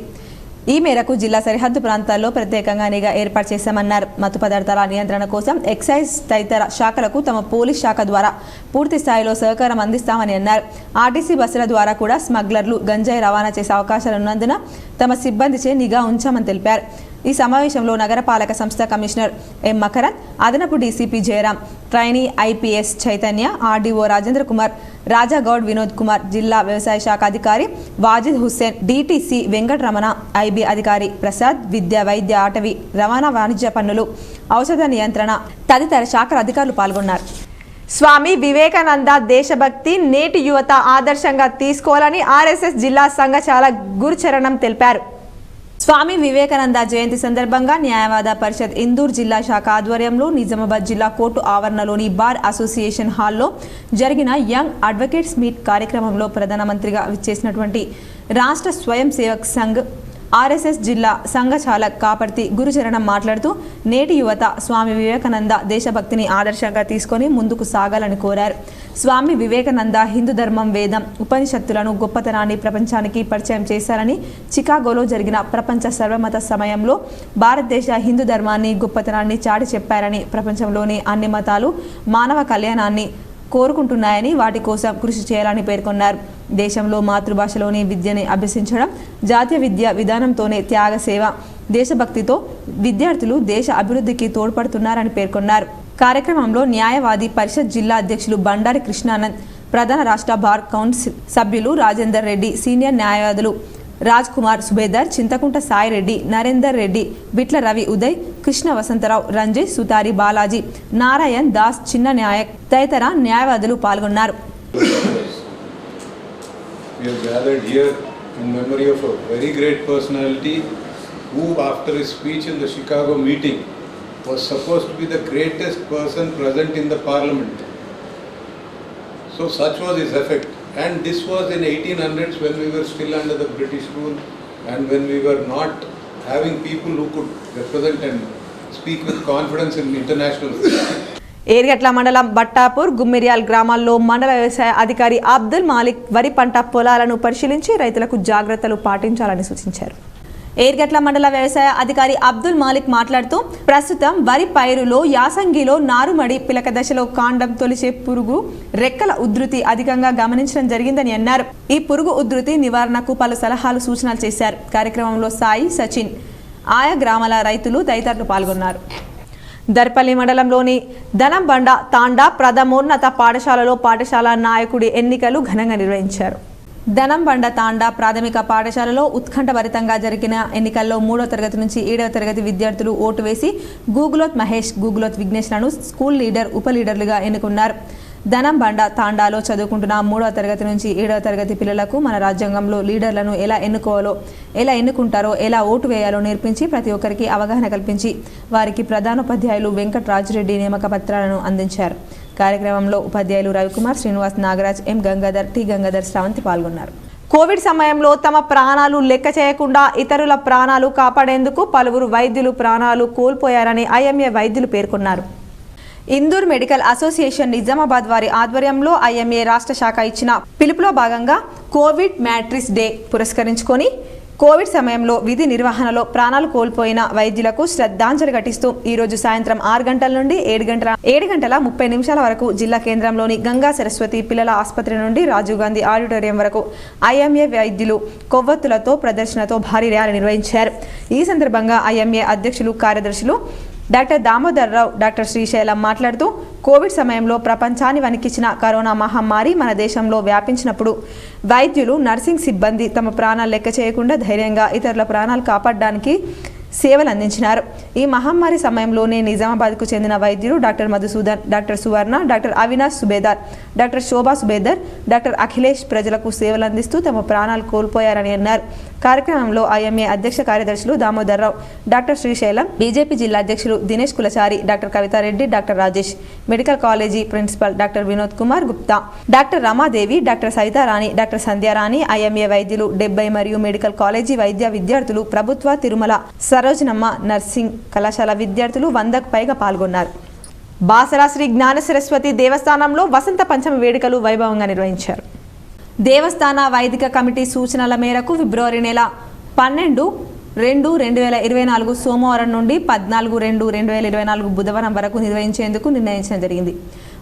ఈ మేరకు జిల్లా సరిహద్దు ప్రాంతాల్లో ప్రత్యేకంగా నిఘా ఏర్పాటు చేశామన్నారు. మత్తు పదార్థాల నియంత్రణ కోసం ఎక్సైజ్ తదితర శాఖలకు తమ పోలీస్ శాఖ ద్వారా పూర్తి స్థాయిలో సహకారం అందిస్తామని అన్నారు. ఆర్టీసీ బస్సుల ద్వారా కూడా స్మగ్లర్లు గంజాయి రవాణా చేసే అవకాశాలున్నందున తమ సిబ్బందిచే నిఘా ఉంచామని తెలిపారు. ఈ సమావేశంలో నగరపాలక సంస్థ కమిషనర్ ఎం మకరన్, అదనపు DCP Jayaram, trainee IPS Chaitanya, RDO Rajendra Kumar, Raja Goud Vinod Kumar, జిల్లా వ్యవసాయ శాఖ అధికారి వాజిద్ హుస్సేన్, డీటీసీ వెంకటరమణ, ఐబీ అధికారి ప్రసాద్, విద్య, వైద్య, అటవీ, రవాణా, వాణిజ్య పన్నులు, ఔషధ నియంత్రణ తదితర శాఖల అధికారులు పాల్గొన్నారు. స్వామి వివేకానంద దేశభక్తి నేటి యువత ఆదర్శంగా తీసుకోవాలని ఆర్ఎస్ఎస్ జిల్లా సంఘచాల గురుచరణం తెలిపారు. స్వామి వివేకానంద జయంతి సందర్భంగా న్యాయవాద పరిషత్ ఇందూర్ జిల్లా శాఖ ఆధ్వర్యంలో నిజామాబాద్ జిల్లా కోర్టు ఆవరణలోని బార్ అసోసియేషన్ హాల్లో జరిగిన యంగ్ అడ్వకేట్స్ మీట్ కార్యక్రమంలో ప్రధానమంత్రిగా విచ్చేసినటువంటి రాష్ట్ర స్వయం సేవక్ సంఘ్ ఆర్ఎస్ఎస్ జిల్లా సంఘచాలక్ కాపర్తి గురుచరణం మాట్లాడుతూ నేటి యువత స్వామి వివేకానంద దేశభక్తిని ఆదర్శంగా తీసుకొని ముందుకు సాగాలని కోరారు. స్వామి వివేకానంద హిందూ ధర్మం, వేదం, ఉపనిషత్తులను గొప్పతనాన్ని ప్రపంచానికి పరిచయం చేశారని, చికాగోలో జరిగిన ప్రపంచ సర్వమత సమయంలో భారతదేశ హిందూ ధర్మాన్ని గొప్పతనాన్ని చాటి చెప్పారని, ప్రపంచంలోని అన్ని మతాలు మానవ కళ్యాణాన్ని కోరుకుంటున్నాయని, వాటి కోసం కృషి చేయాలని పేర్కొన్నారు. దేశంలో మాతృభాషలోని విద్యని అభ్యసించడం, జాతీయ విద్యా విధానంతోనే త్యాగ సేవ, దేశభక్తితో విద్యార్థులు దేశ అభివృద్ధికి తోడ్పడుతున్నారని పేర్కొన్నారు. కార్యక్రమంలో న్యాయవాది పరిషత్ జిల్లా అధ్యక్షులు బండారి కృష్ణానంద్, ప్రధాన రాష్ట్ర బార్ కౌన్సిల్ సభ్యులు రాజేందర్ రెడ్డి, సీనియర్ న్యాయవాదులు రాజ్ కుమార్ సుబేదర్, చింతకుంట సాయి రెడ్డి, నరేందర్ రెడ్డి, బిట్ల రవి ఉదయ్, కృష్ణ వసంతరావు, రంజిత్, సుతారి బాలాజీ, నారాయణ్ దాస్, చిన్న నాయక్ తదితర న్యాయవాదులు పాల్గొన్నారు. We are gathered here in memory of a very great personality who, after his speech in the Chicago meeting, was supposed to be the greatest person present in the parliament. So such was his effect. And this was in 1800s when we were still under the British rule and when we were not having people who could represent and speak with confidence in international Yergatla మండలం బట్టాపూర్, గుమ్మిర్యాల్ గ్రామాల్లో మండల వ్యవసాయ అధికారి అబ్దుల్ మాలిక్ వరి పంట పొలాలను పరిశీలించి రైతులకు జాగ్రత్తలు పాటించాలని సూచించారు. ఏర్గట్ల మండల వ్యవసాయ అధికారి అబ్దుల్ మాలిక్ మాట్లాడుతూ ప్రస్తుతం వరి పైరులో యాసంగిలో నారుమడి పిలక దశలో కాండం తొలిచే పురుగు రెక్కల ఉధృతి అధికంగా గమనించడం జరిగిందని అన్నారు. ఈ పురుగు ఉధృతి నివారణకు పలు సలహాలు, సూచనలు చేశారు. కార్యక్రమంలో సాయి, సచిన్, ఆయా గ్రామాల రైతులు తదితరులు పాల్గొన్నారు. దర్పల్లి మండలంలోని ధనంబండ తాండా ప్రథమోన్నత పాఠశాలలో పాఠశాల నాయకుడి ఎన్నికలు ఘనంగా నిర్వహించారు. ధనంబండ తాండా ప్రాథమిక పాఠశాలలో ఉత్కంఠభరితంగా జరిగిన ఎన్నికల్లో 3వ తరగతి నుంచి 7వ తరగతి విద్యార్థులు ఓటు వేసి గూగులోత్ మహేష్, గూగులోత్ విఘ్నేష్లను స్కూల్ లీడర్, ఉప లీడర్లుగా ఎన్నుకున్నారు. ధనంబండ తాండాలో చదువుకుంటున్న 3వ తరగతి నుంచి 7వ తరగతి పిల్లలకు మన రాజ్యాంగంలో లీడర్లను ఎలా ఎన్నుకోవాలో, ఎలా ఎన్నుకుంటారో, ఎలా ఓటు వేయాలో నేర్పించి ప్రతి ఒక్కరికి అవగాహన కల్పించి వారికి ప్రధానోపాధ్యాయులు వెంకట్ రాజరెడ్డి నియామక పత్రాలను అందించారు. కార్యక్రమంలో ఉపాధ్యాయులు రవికుమార్, శ్రీనివాస్, నాగరాజ్, ఎం గంగాధర్, టి గంగాధర్, శ్రావంతి పాల్గొన్నారు. కోవిడ్ సమయంలో తమ ప్రాణాలు లెక్క చేయకుండా ఇతరుల ప్రాణాలు కాపాడేందుకు పలువురు వైద్యులు ప్రాణాలు కోల్పోయారని ఐఎంఏ వైద్యులు పేర్కొన్నారు. ఇందూర్ మెడికల్ అసోసియేషన్ నిజామాబాద్ వారి ఆధ్వర్యంలో ఐఎంఏ రాష్ట్ర శాఖ ఇచ్చిన పిలుపులో భాగంగా కోవిడ్ మ్యాట్రిక్స్ డే పురస్కరించుకొని కోవిడ్ సమయంలో విధి నిర్వహణలో ప్రాణాలు కోల్పోయిన వైద్యులకు శ్రద్ధాంజలి ఘటిస్తూ ఈరోజు సాయంత్రం 6 గంటల నుండి 7 గంటల 30 నిమిషాల వరకు జిల్లా కేంద్రంలోని గంగా సరస్వతి పిల్లల ఆసుపత్రి నుండి రాజీవ్ గాంధీ ఆడిటోరియం వరకు ఐఎంఏ వైద్యులు కొవ్వొత్తులతో ప్రదర్శనతో భారీ ర్యాలీ నిర్వహించారు. ఈ సందర్భంగా ఐఎంఏ అధ్యక్షులు, కార్యదర్శులు డాక్టర్ దామోదర్ రావు, డాక్టర్ శ్రీశైలం మాట్లాడుతూ కోవిడ్ సమయంలో ప్రపంచాన్ని వణికించిన కరోనా మహమ్మారి మన దేశంలో వ్యాపించినప్పుడు వైద్యులు, నర్సింగ్ సిబ్బంది తమ ప్రాణాలు లెక్క చేయకుండా ధైర్యంగా ఇతరుల ప్రాణాలు కాపాడడానికి సేవలు అందించినారు. ఈ మహమ్మారి సమయంలోనే నిజామాబాద్కు చెందిన వైద్యులు డాక్టర్ మధుసూదన్, డాక్టర్ సువర్ణ, డాక్టర్ అవినాష్ సుబేదార్, డాక్టర్ శోభా సుబేదార్, డాక్టర్ అఖిలేష్ ప్రజలకు సేవలు అందిస్తూ తమ ప్రాణాలు కోల్పోయారని అన్నారు. కార్యక్రమంలో ఐఎంఏ అధ్యక్ష కార్యదర్శులు దామోదర్ రావు, డాక్టర్ శ్రీశైలం, బీజేపీ జిల్లా అధ్యక్షులు Dinesh Kulachari, doctor Kavitha Reddy, doctor Rajesh, medical college principal doctor Vinod Kumar Gupta, doctor Ramadevi, doctor సైతారాణి, doctor Sandhyarani, IMA వైద్యులు 70 మరియు మెడికల్ కాలేజీ వైద్య విద్యార్థులు, ప్రభుత్వ తిరుమల సరోజనమ్మ నర్సింగ్ కళాశాల విద్యార్థులు 100కు పైగా పాల్గొన్నారు. బాసరా శ్రీ జ్ఞాన సరస్వతి దేవస్థానంలో వసంత పంచమి వేడుకలు వైభవంగా నిర్వహించారు. దేవస్థాన వైదిక కమిటీ సూచనల మేరకు ఫిబ్రవరి నెల 12/2/2024 సోమవారం నుండి 14/2/2024 బుధవారం వరకు నిర్వహించేందుకు నిర్ణయించడం జరిగింది.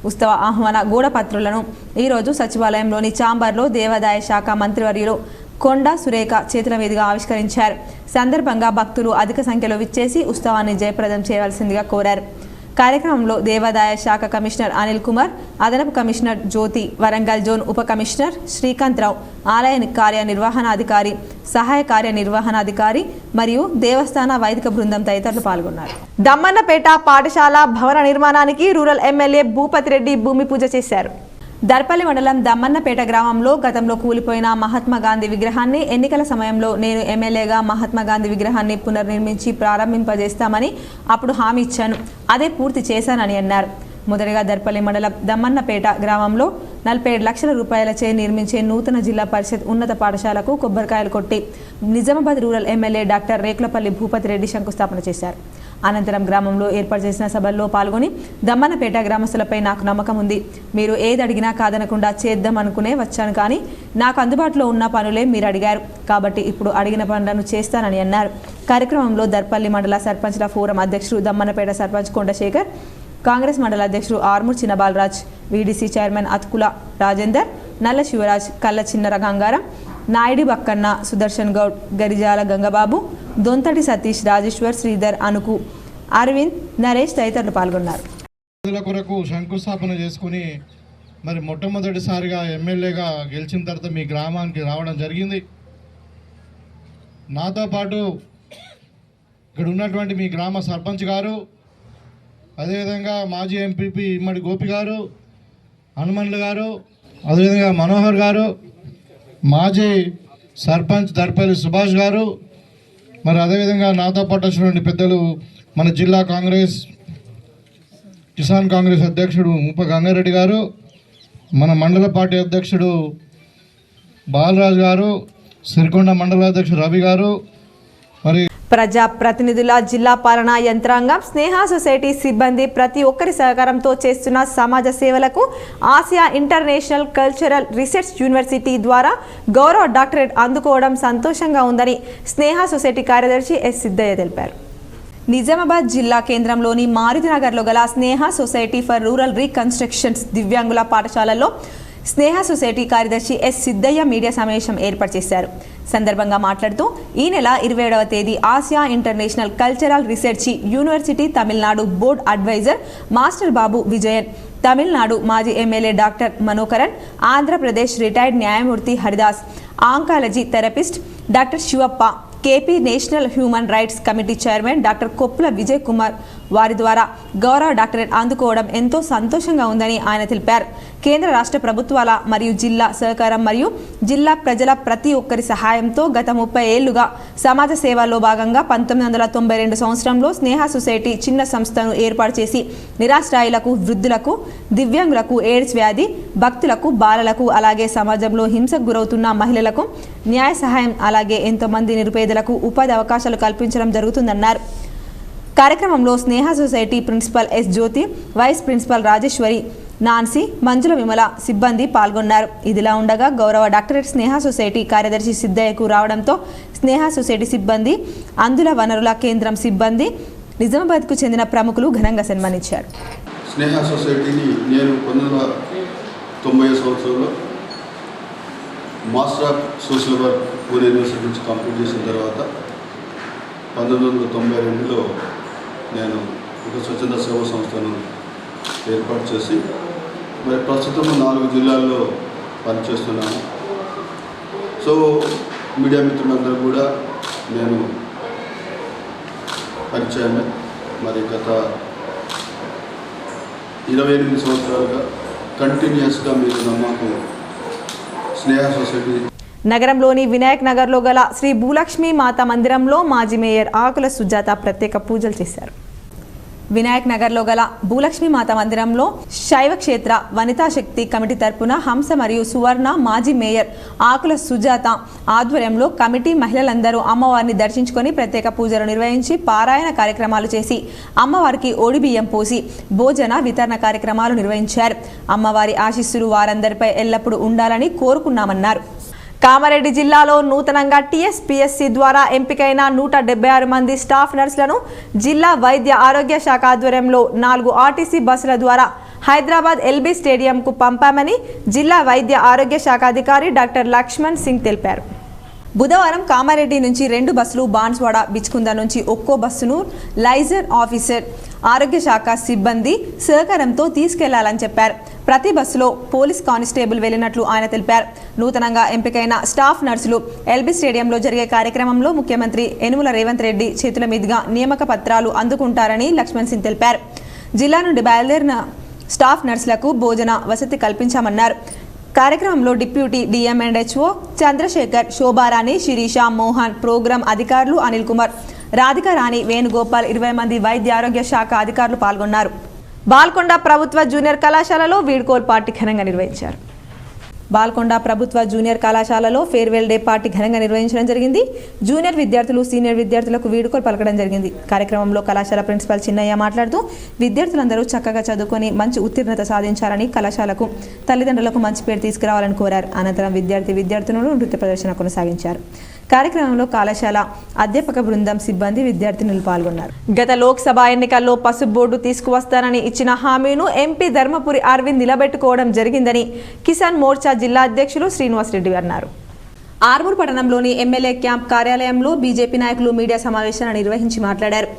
ఉత్సవ ఆహ్వాన గోడపత్రులను ఈరోజు సచివాలయంలోని చాంబర్లో దేవాదాయ శాఖ మంత్రివర్యులు కొండా సురేఖ చేతుల మీదుగా ఆవిష్కరించారు. సందర్భంగా భక్తులు అధిక సంఖ్యలో విచ్చేసి ఉత్సవాన్ని జయప్రదం చేయవలసిందిగా కోరారు. కార్యక్రమంలో దేవాదాయ శాఖ కమిషనర్ అనిల్ కుమార్, అదనపు కమిషనర్ జ్యోతి, వరంగల్ జోన్ ఉప కమిషనర్ శ్రీకాంత్ రావు, ఆలయ కార్యనిర్వహణాధికారి, సహాయ కార్యనిర్వహణాధికారి మరియు దేవస్థాన వైదిక బృందం తదితరులు పాల్గొన్నారు. దమ్మన్నపేట పాఠశాల భవన నిర్మాణానికి రూరల్ ఎమ్మెల్యే భూపతి రెడ్డి భూమి పూజ చేశారు. దర్పల్లి మండలం దమ్మన్నపేట గ్రామంలో గతంలో కూలిపోయిన మహాత్మా గాంధీ విగ్రహాన్ని ఎన్నికల సమయంలో నేను ఎమ్మెల్యేగా మహాత్మా గాంధీ విగ్రహాన్ని పునర్నిర్మించి ప్రారంభింపజేస్తామని అప్పుడు హామీ ఇచ్చాను. అదే పూర్తి చేశానని అన్నారు. మొదటగా దర్పల్లి మండలం దమ్మన్నపేట గ్రామంలో 47 లక్షల రూపాయలచే నిర్మించే నూతన జిల్లా పరిషత్ ఉన్నత పాఠశాలకు కొబ్బరికాయలు కొట్టి Nizamabad rural MLA doctor Rekulapalli Bhupathi Reddy శంకుస్థాపన చేశారు. అనంతరం గ్రామంలో ఏర్పాటు చేసిన సభల్లో పాల్గొని దమ్మన్నపేట గ్రామస్తులపై నాకు నమ్మకం ఉంది, మీరు ఏది అడిగినా కాదనకుండా చేద్దాం అనుకునే వచ్చాను, కానీ నాకు అందుబాటులో ఉన్న పనులే మీరు అడిగారు, కాబట్టి ఇప్పుడు అడిగిన పనులను చేస్తానని అన్నారు. కార్యక్రమంలో దర్పల్లి మండల సర్పంచ్ల ఫోరం అధ్యక్షుడు దమ్మన్నపేట సర్పంచ్ కొండశేఖర్, కాంగ్రెస్ మండల అధ్యక్షుడు ఆర్మూర్ చిన్నబాలరాజ్, వీడీసీ చైర్మన్ అతుకుల రాజేందర్, నల్ల శివరాజ్, కల్ల చిన్నర గంగారం, నాయుడి బక్కన్న, సుదర్శన్ గౌడ్, గరిజాల గంగబాబు, దొంతటి సతీష్, రాజేశ్వర్, శ్రీధర్, అనుకు, అరవింద్, నరేష్ తదితరులు పాల్గొన్నారు. కొరకు శంకుస్థాపన చేసుకుని మరి మొట్టమొదటిసారిగా ఎమ్మెల్యేగా గెలిచిన తర్వాత మీ గ్రామానికి రావడం జరిగింది. నాతో పాటు ఇక్కడ ఉన్నటువంటి మీ గ్రామ సర్పంచ్ గారు, అదేవిధంగా మాజీ ఎంపీపీ ఇమ్మడి గోపి గారు, హనుమన్లు గారు, అదేవిధంగా మనోహర్ గారు, మాజీ సర్పంచ్ దర్పల్లి సుభాష్ గారు, మరి అదేవిధంగా నాతో పాటు వచ్చినటువంటి పెద్దలు మన జిల్లా కాంగ్రెస్ కిసాన్ కాంగ్రెస్ అధ్యక్షుడు ఉప గంగారెడ్డి గారు, మన మండల పార్టీ అధ్యక్షుడు బాలరాజు గారు, సిరికొండ మండల అధ్యక్షుడు రవి గారు, మరి ప్రజా ప్రతినిధుల, జిల్లా పాలనా యంత్రాంగం, స్నేహ సొసైటీ సిబ్బంది ప్రతి ఒక్కరి సహకారంతో చేస్తున్న సమాజ సేవలకు Asia international cultural research university ద్వారా గౌరవ డాక్టరేట్ అందుకోవడం సంతోషంగా ఉందని స్నేహ సొసైటీ కార్యదర్శి ఎస్ సిద్ధయ్య తెలిపారు. నిజామాబాద్ జిల్లా కేంద్రంలోని మారుతినగర్లో గల స్నేహ సొసైటీ ఫర్ రూరల్ రీకన్స్ట్రక్షన్స్ దివ్యాంగుల పాఠశాలలో స్నేహ సొసైటీ కార్యదర్శి ఎస్ సిద్ధయ్య మీడియా సమావేశం ఏర్పాటు చేశారు. సందర్భంగా మాట్లాడుతూ ఈ నెల 27వ తేదీ Asia international cultural research university Tamil Nadu board advisor master బాబు విజయన్, తమిళనాడు మాజీ ఎమ్మెల్యే డాక్టర్ మనోకరన్, ఆంధ్రప్రదేశ్ రిటైర్డ్ న్యాయమూర్తి Haridas, oncology therapist doctor Shivappa, KP national human rights committee chairman doctor Koppula Vijay Kumar వారి ద్వారా గౌరవ డాక్టరేట్ అందుకోవడం ఎంతో సంతోషంగా ఉందని ఆయన తెలిపారు. కేంద్ర రాష్ట్ర ప్రభుత్వాల మరియు జిల్లా సహకారం మరియు జిల్లా ప్రజల ప్రతి ఒక్కరి సహాయంతో గత 30 ఏళ్లుగా సమాజ సేవలో భాగంగా 1992 సంవత్సరంలో స్నేహ సొసైటీ చిన్న సంస్థను ఏర్పాటు చేసి నిరాశ్రయులకు, వృద్ధులకు, దివ్యాంగులకు, ఎయిడ్స్ వ్యాధి భక్తులకు, బాలలకు, అలాగే సమాజంలో హింసకు గురవుతున్న మహిళలకు న్యాయ సహాయం, అలాగే ఎంతోమంది నిరుపేదలకు ఉపాధి అవకాశాలు కల్పించడం జరుగుతుందన్నారు. కార్యక్రమంలో స్నేహ సొసైటీ ప్రిన్సిపల్ ఎస్ జ్యోతి, వైస్ ప్రిన్సిపల్ రాజేశ్వరి, నాన్సీ, మంజుల విమల సిబ్బంది పాల్గొన్నారు. ఇదిలా ఉండగా గౌరవ డాక్టరేట్ స్నేహ సొసైటీ కార్యదర్శి సిద్ధయ్యకు రావడంతో స్నేహ సొసైటీ సిబ్బంది, అందుల వనరుల కేంద్రం సిబ్బంది, నిజామాబాద్కు చెందిన ప్రముఖులు ఘనంగా సన్మానించారు. స్నేహ సొసైటీని నేను 1990 సంవత్సరంలో master of social work Pune university నుంచి కంప్లీట్ చేసిన తర్వాత 1992లో నేను ఒక స్వచ్ఛంద సేవా సంస్థను ఏర్పాటు చేసి మరి ప్రస్తుతం 4 జిల్లాల్లో పనిచేస్తున్నాను. సో మీడియా మిత్రులందరూ కూడా నేను పరిచయమే. మరి గత 28 సంవత్సరాలుగా కంటిన్యూస్గా మీరు మాకు స్నేహ సొసైటీ నగరంలోని వినాయక్ నగర్లో గల శ్రీ భూలక్ష్మి మాత మందిరంలో మాజీ మేయర్ ఆకుల సుజాత ప్రత్యేక పూజలు చేశారు. వినాయక్ నగర్లో గల భూలక్ష్మి మాత మందిరంలో శైవ క్షేత్ర వనితా శక్తి కమిటీ తరపున హంస మరియు సువర్ణ మాజీ మేయర్ ఆకుల సుజాత ఆధ్వర్యంలో కమిటీ మహిళలందరూ అమ్మవారిని దర్శించుకొని ప్రత్యేక పూజలు నిర్వహించి పారాయణ కార్యక్రమాలు చేసి అమ్మవారికి ఓడిబియ్యం పోసి భోజన వితరణ కార్యక్రమాలు నిర్వహించారు. అమ్మవారి ఆశీస్సులు వారందరిపై ఎల్లప్పుడూ ఉండాలని కోరుకున్నామన్నారు. కామారెడ్డి జిల్లాలో నూతనంగా టీఎస్పీఎస్సీ ద్వారా ఎంపికైన 176 మంది స్టాఫ్ నర్సులను జిల్లా వైద్య ఆరోగ్య శాఖ ఆధ్వర్యంలో 4 ఆర్టీసీ బస్సుల ద్వారా హైదరాబాద్ ఎల్బీ స్టేడియంకు పంపామని జిల్లా వైద్య ఆరోగ్య శాఖ అధికారి డాక్టర్ లక్ష్మణ్ సింగ్ తెలిపారు. బుధవారం కామారెడ్డి నుంచి 2 బస్సులు, బాన్స్వాడ, బిచ్కుంద నుంచి ఒక్కో బస్సును లైజర్ ఆఫీసర్, ఆరోగ్య శాఖ సిబ్బంది సహకారంతో తీసుకెళ్లాలని చెప్పారు. ప్రతి బస్సులో పోలీస్ కానిస్టేబుల్ వెళ్లినట్లు ఆయన తెలిపారు. నూతనంగా ఎంపికైన స్టాఫ్ నర్సులు ఎల్బీ స్టేడియంలో జరిగే కార్యక్రమంలో ముఖ్యమంత్రి యనుమల రేవంత్ రెడ్డి చేతుల మీదుగా నియామక పత్రాలు అందుకుంటారని లక్ష్మణ్ సింగ్ తెలిపారు. జిల్లా నుండి బయలుదేరిన స్టాఫ్ నర్సులకు భోజన వసతి కల్పించామన్నారు. కార్యక్రమంలో deputy DM and HO Chandrashekar, Shobharani, Sirisha, Mohan, programme అధికారులు అనిల్ కుమార్, రాధిక రాణి, వేణుగోపాల్, 20 మంది వైద్య ఆరోగ్య శాఖ అధికారులు పాల్గొన్నారు. బాల్కొండ ప్రభుత్వ జూనియర్ కళాశాలలో వీడ్కోల్ పార్టీ ఘనంగా నిర్వహించారు. బాల్కొండ ప్రభుత్వ జూనియర్ కళాశాలలో ఫేర్వెల్ డే పార్టీ ఘనంగా నిర్వహించడం జరిగింది. జూనియర్ విద్యార్థులు, సీనియర్ విద్యార్థులకు వీడ్కోలు పలకడం జరిగింది. కార్యక్రమంలో కళాశాల ప్రిన్సిపల్ చిన్నయ్య మాట్లాడుతూ విద్యార్థులందరూ చక్కగా చదువుకొని మంచి ఉత్తీర్ణత సాధించాలని, కళాశాలకు తల్లిదండ్రులకు మంచి పేరు తీసుకురావాలని కోరారు. అనంతరం విద్యార్థులు నృత్య ప్రదర్శన కొనసాగించారు. కార్యక్రమంలో కళాశాల అధ్యాపక బృందం, సిబ్బంది, విద్యార్థినులు పాల్గొన్నారు. గత లోక్సభ ఎన్నికల్లో పసుపు బోర్డు తీసుకువస్తానని ఇచ్చిన హామీను ఎంపీ ధర్మపురి అరవింద్ నిలబెట్టుకోవడం జరిగిందని కిసాన్ మోర్చా జిల్లా అధ్యక్షులు శ్రీనివాస్ రెడ్డి అన్నారు. ఆర్మూర్ పట్టణంలోని ఎమ్మెల్యే క్యాంప్ కార్యాలయంలో బీజేపీ నాయకులు మీడియా సమావేశాన్ని నిర్వహించి మాట్లాడారు.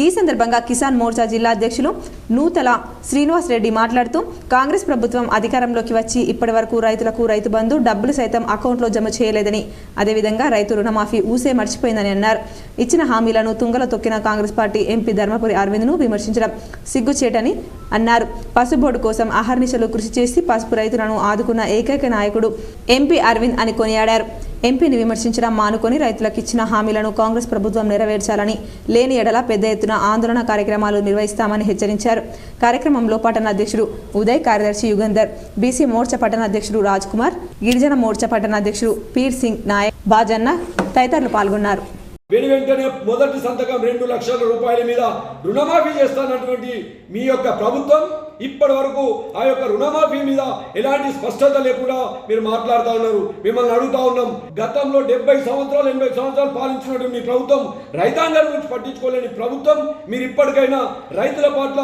ఈ సందర్భంగా కిసాన్ మోర్చా జిల్లా అధ్యక్షులు నూతల శ్రీనివాస్ రెడ్డి మాట్లాడుతూ కాంగ్రెస్ ప్రభుత్వం అధికారంలోకి వచ్చి ఇప్పటి వరకు రైతులకు రైతు బంధు డబ్బులు సైతం అకౌంట్లో జమ చేయలేదని, అదేవిధంగా రైతు రుణమాఫీ ఊసే మర్చిపోయిందని అన్నారు. ఇచ్చిన హామీలను తుంగలో తొక్కిన కాంగ్రెస్ పార్టీ ఎంపీ ధర్మపురి అరవింద్ను విమర్శించడం సిగ్గుచేటని అన్నారు. పసుపు బోర్డు కోసం అహర్నిశలు కృషి చేసి పసుపు రైతులను ఆదుకున్న ఏకైక నాయకుడు ఎంపీ అరవింద్ అని కొనియాడారు. ఎంపీని విమర్శించడం మానుకొని రైతులకు ఇచ్చిన హామీలను కాంగ్రెస్ ప్రభుత్వం నెరవేర్చాలని, లేని ఎడల పెద్ద ఎత్తున ఆందోళన కార్యక్రమాలు నిర్వహిస్తామని హెచ్చరించారు. కార్యక్రమంలో పట్టణ అధ్యక్షుడు ఉదయ్, కార్యదర్శి యుగంధర్, బీసీ మోర్చా పట్టణ అధ్యక్షుడు రాజ్ కుమార్, గిరిజన మోర్చా పట్టణ అధ్యక్షుడు పీర్ సింగ్ నాయక్, బాజన్న తదితరులు పాల్గొన్నారు. వెంటనే మొదటి సంతకం 2 లక్షల రూపాయల మీద రుణమాఫీ చేస్తానటువంటి మీ యొక్క ప్రభుత్వం ఇప్పటి వరకు ఆ యొక్క రుణమాఫీ మీద ఎలాంటి స్పష్టత లేకుండా మీరు మాట్లాడుతూ ఉన్నారు. మిమ్మల్ని అడుగుతా ఉన్నాం, గతంలో 70 సంవత్సరాలు 80 సంవత్సరాలు పాలించినటువంటి మీ ప్రభుత్వం రైతాంగం గురించి పట్టించుకోలేని ప్రభుత్వం, మీరు ఇప్పటికైనా రైతుల పట్ల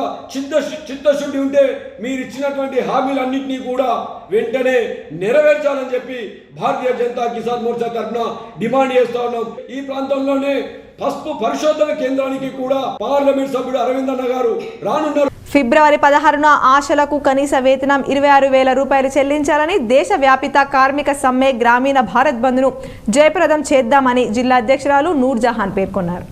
చిత్తశుద్ధి ఉంటే మీరు ఇచ్చినటువంటి హామీలన్నింటినీ కూడా వెంటనే నెరవేర్చాలని చెప్పి భారతీయ జనతా కిసాన్ మోర్చా తరఫున డిమాండ్ చేస్తా ఉన్నాం. ఈ ప్రాంతంలోనే పసుపు పరిశోధన కేంద్రానికి కూడా పార్లమెంట్ సభ్యుడు అరవింద్ అన్న గారు రానున్నారు. ఫిబ్రవరి 16న ఆశలకు కనీస వేతనం 26,000 రూపాయలు చెల్లించాలని దేశవ్యాపిత కార్మిక సమ్మె గ్రామీణ భారత్ బంద్ను జయప్రదం చేద్దామని జిల్లా అధ్యక్షురాలు నూర్జహాన్ పేర్కొన్నారు.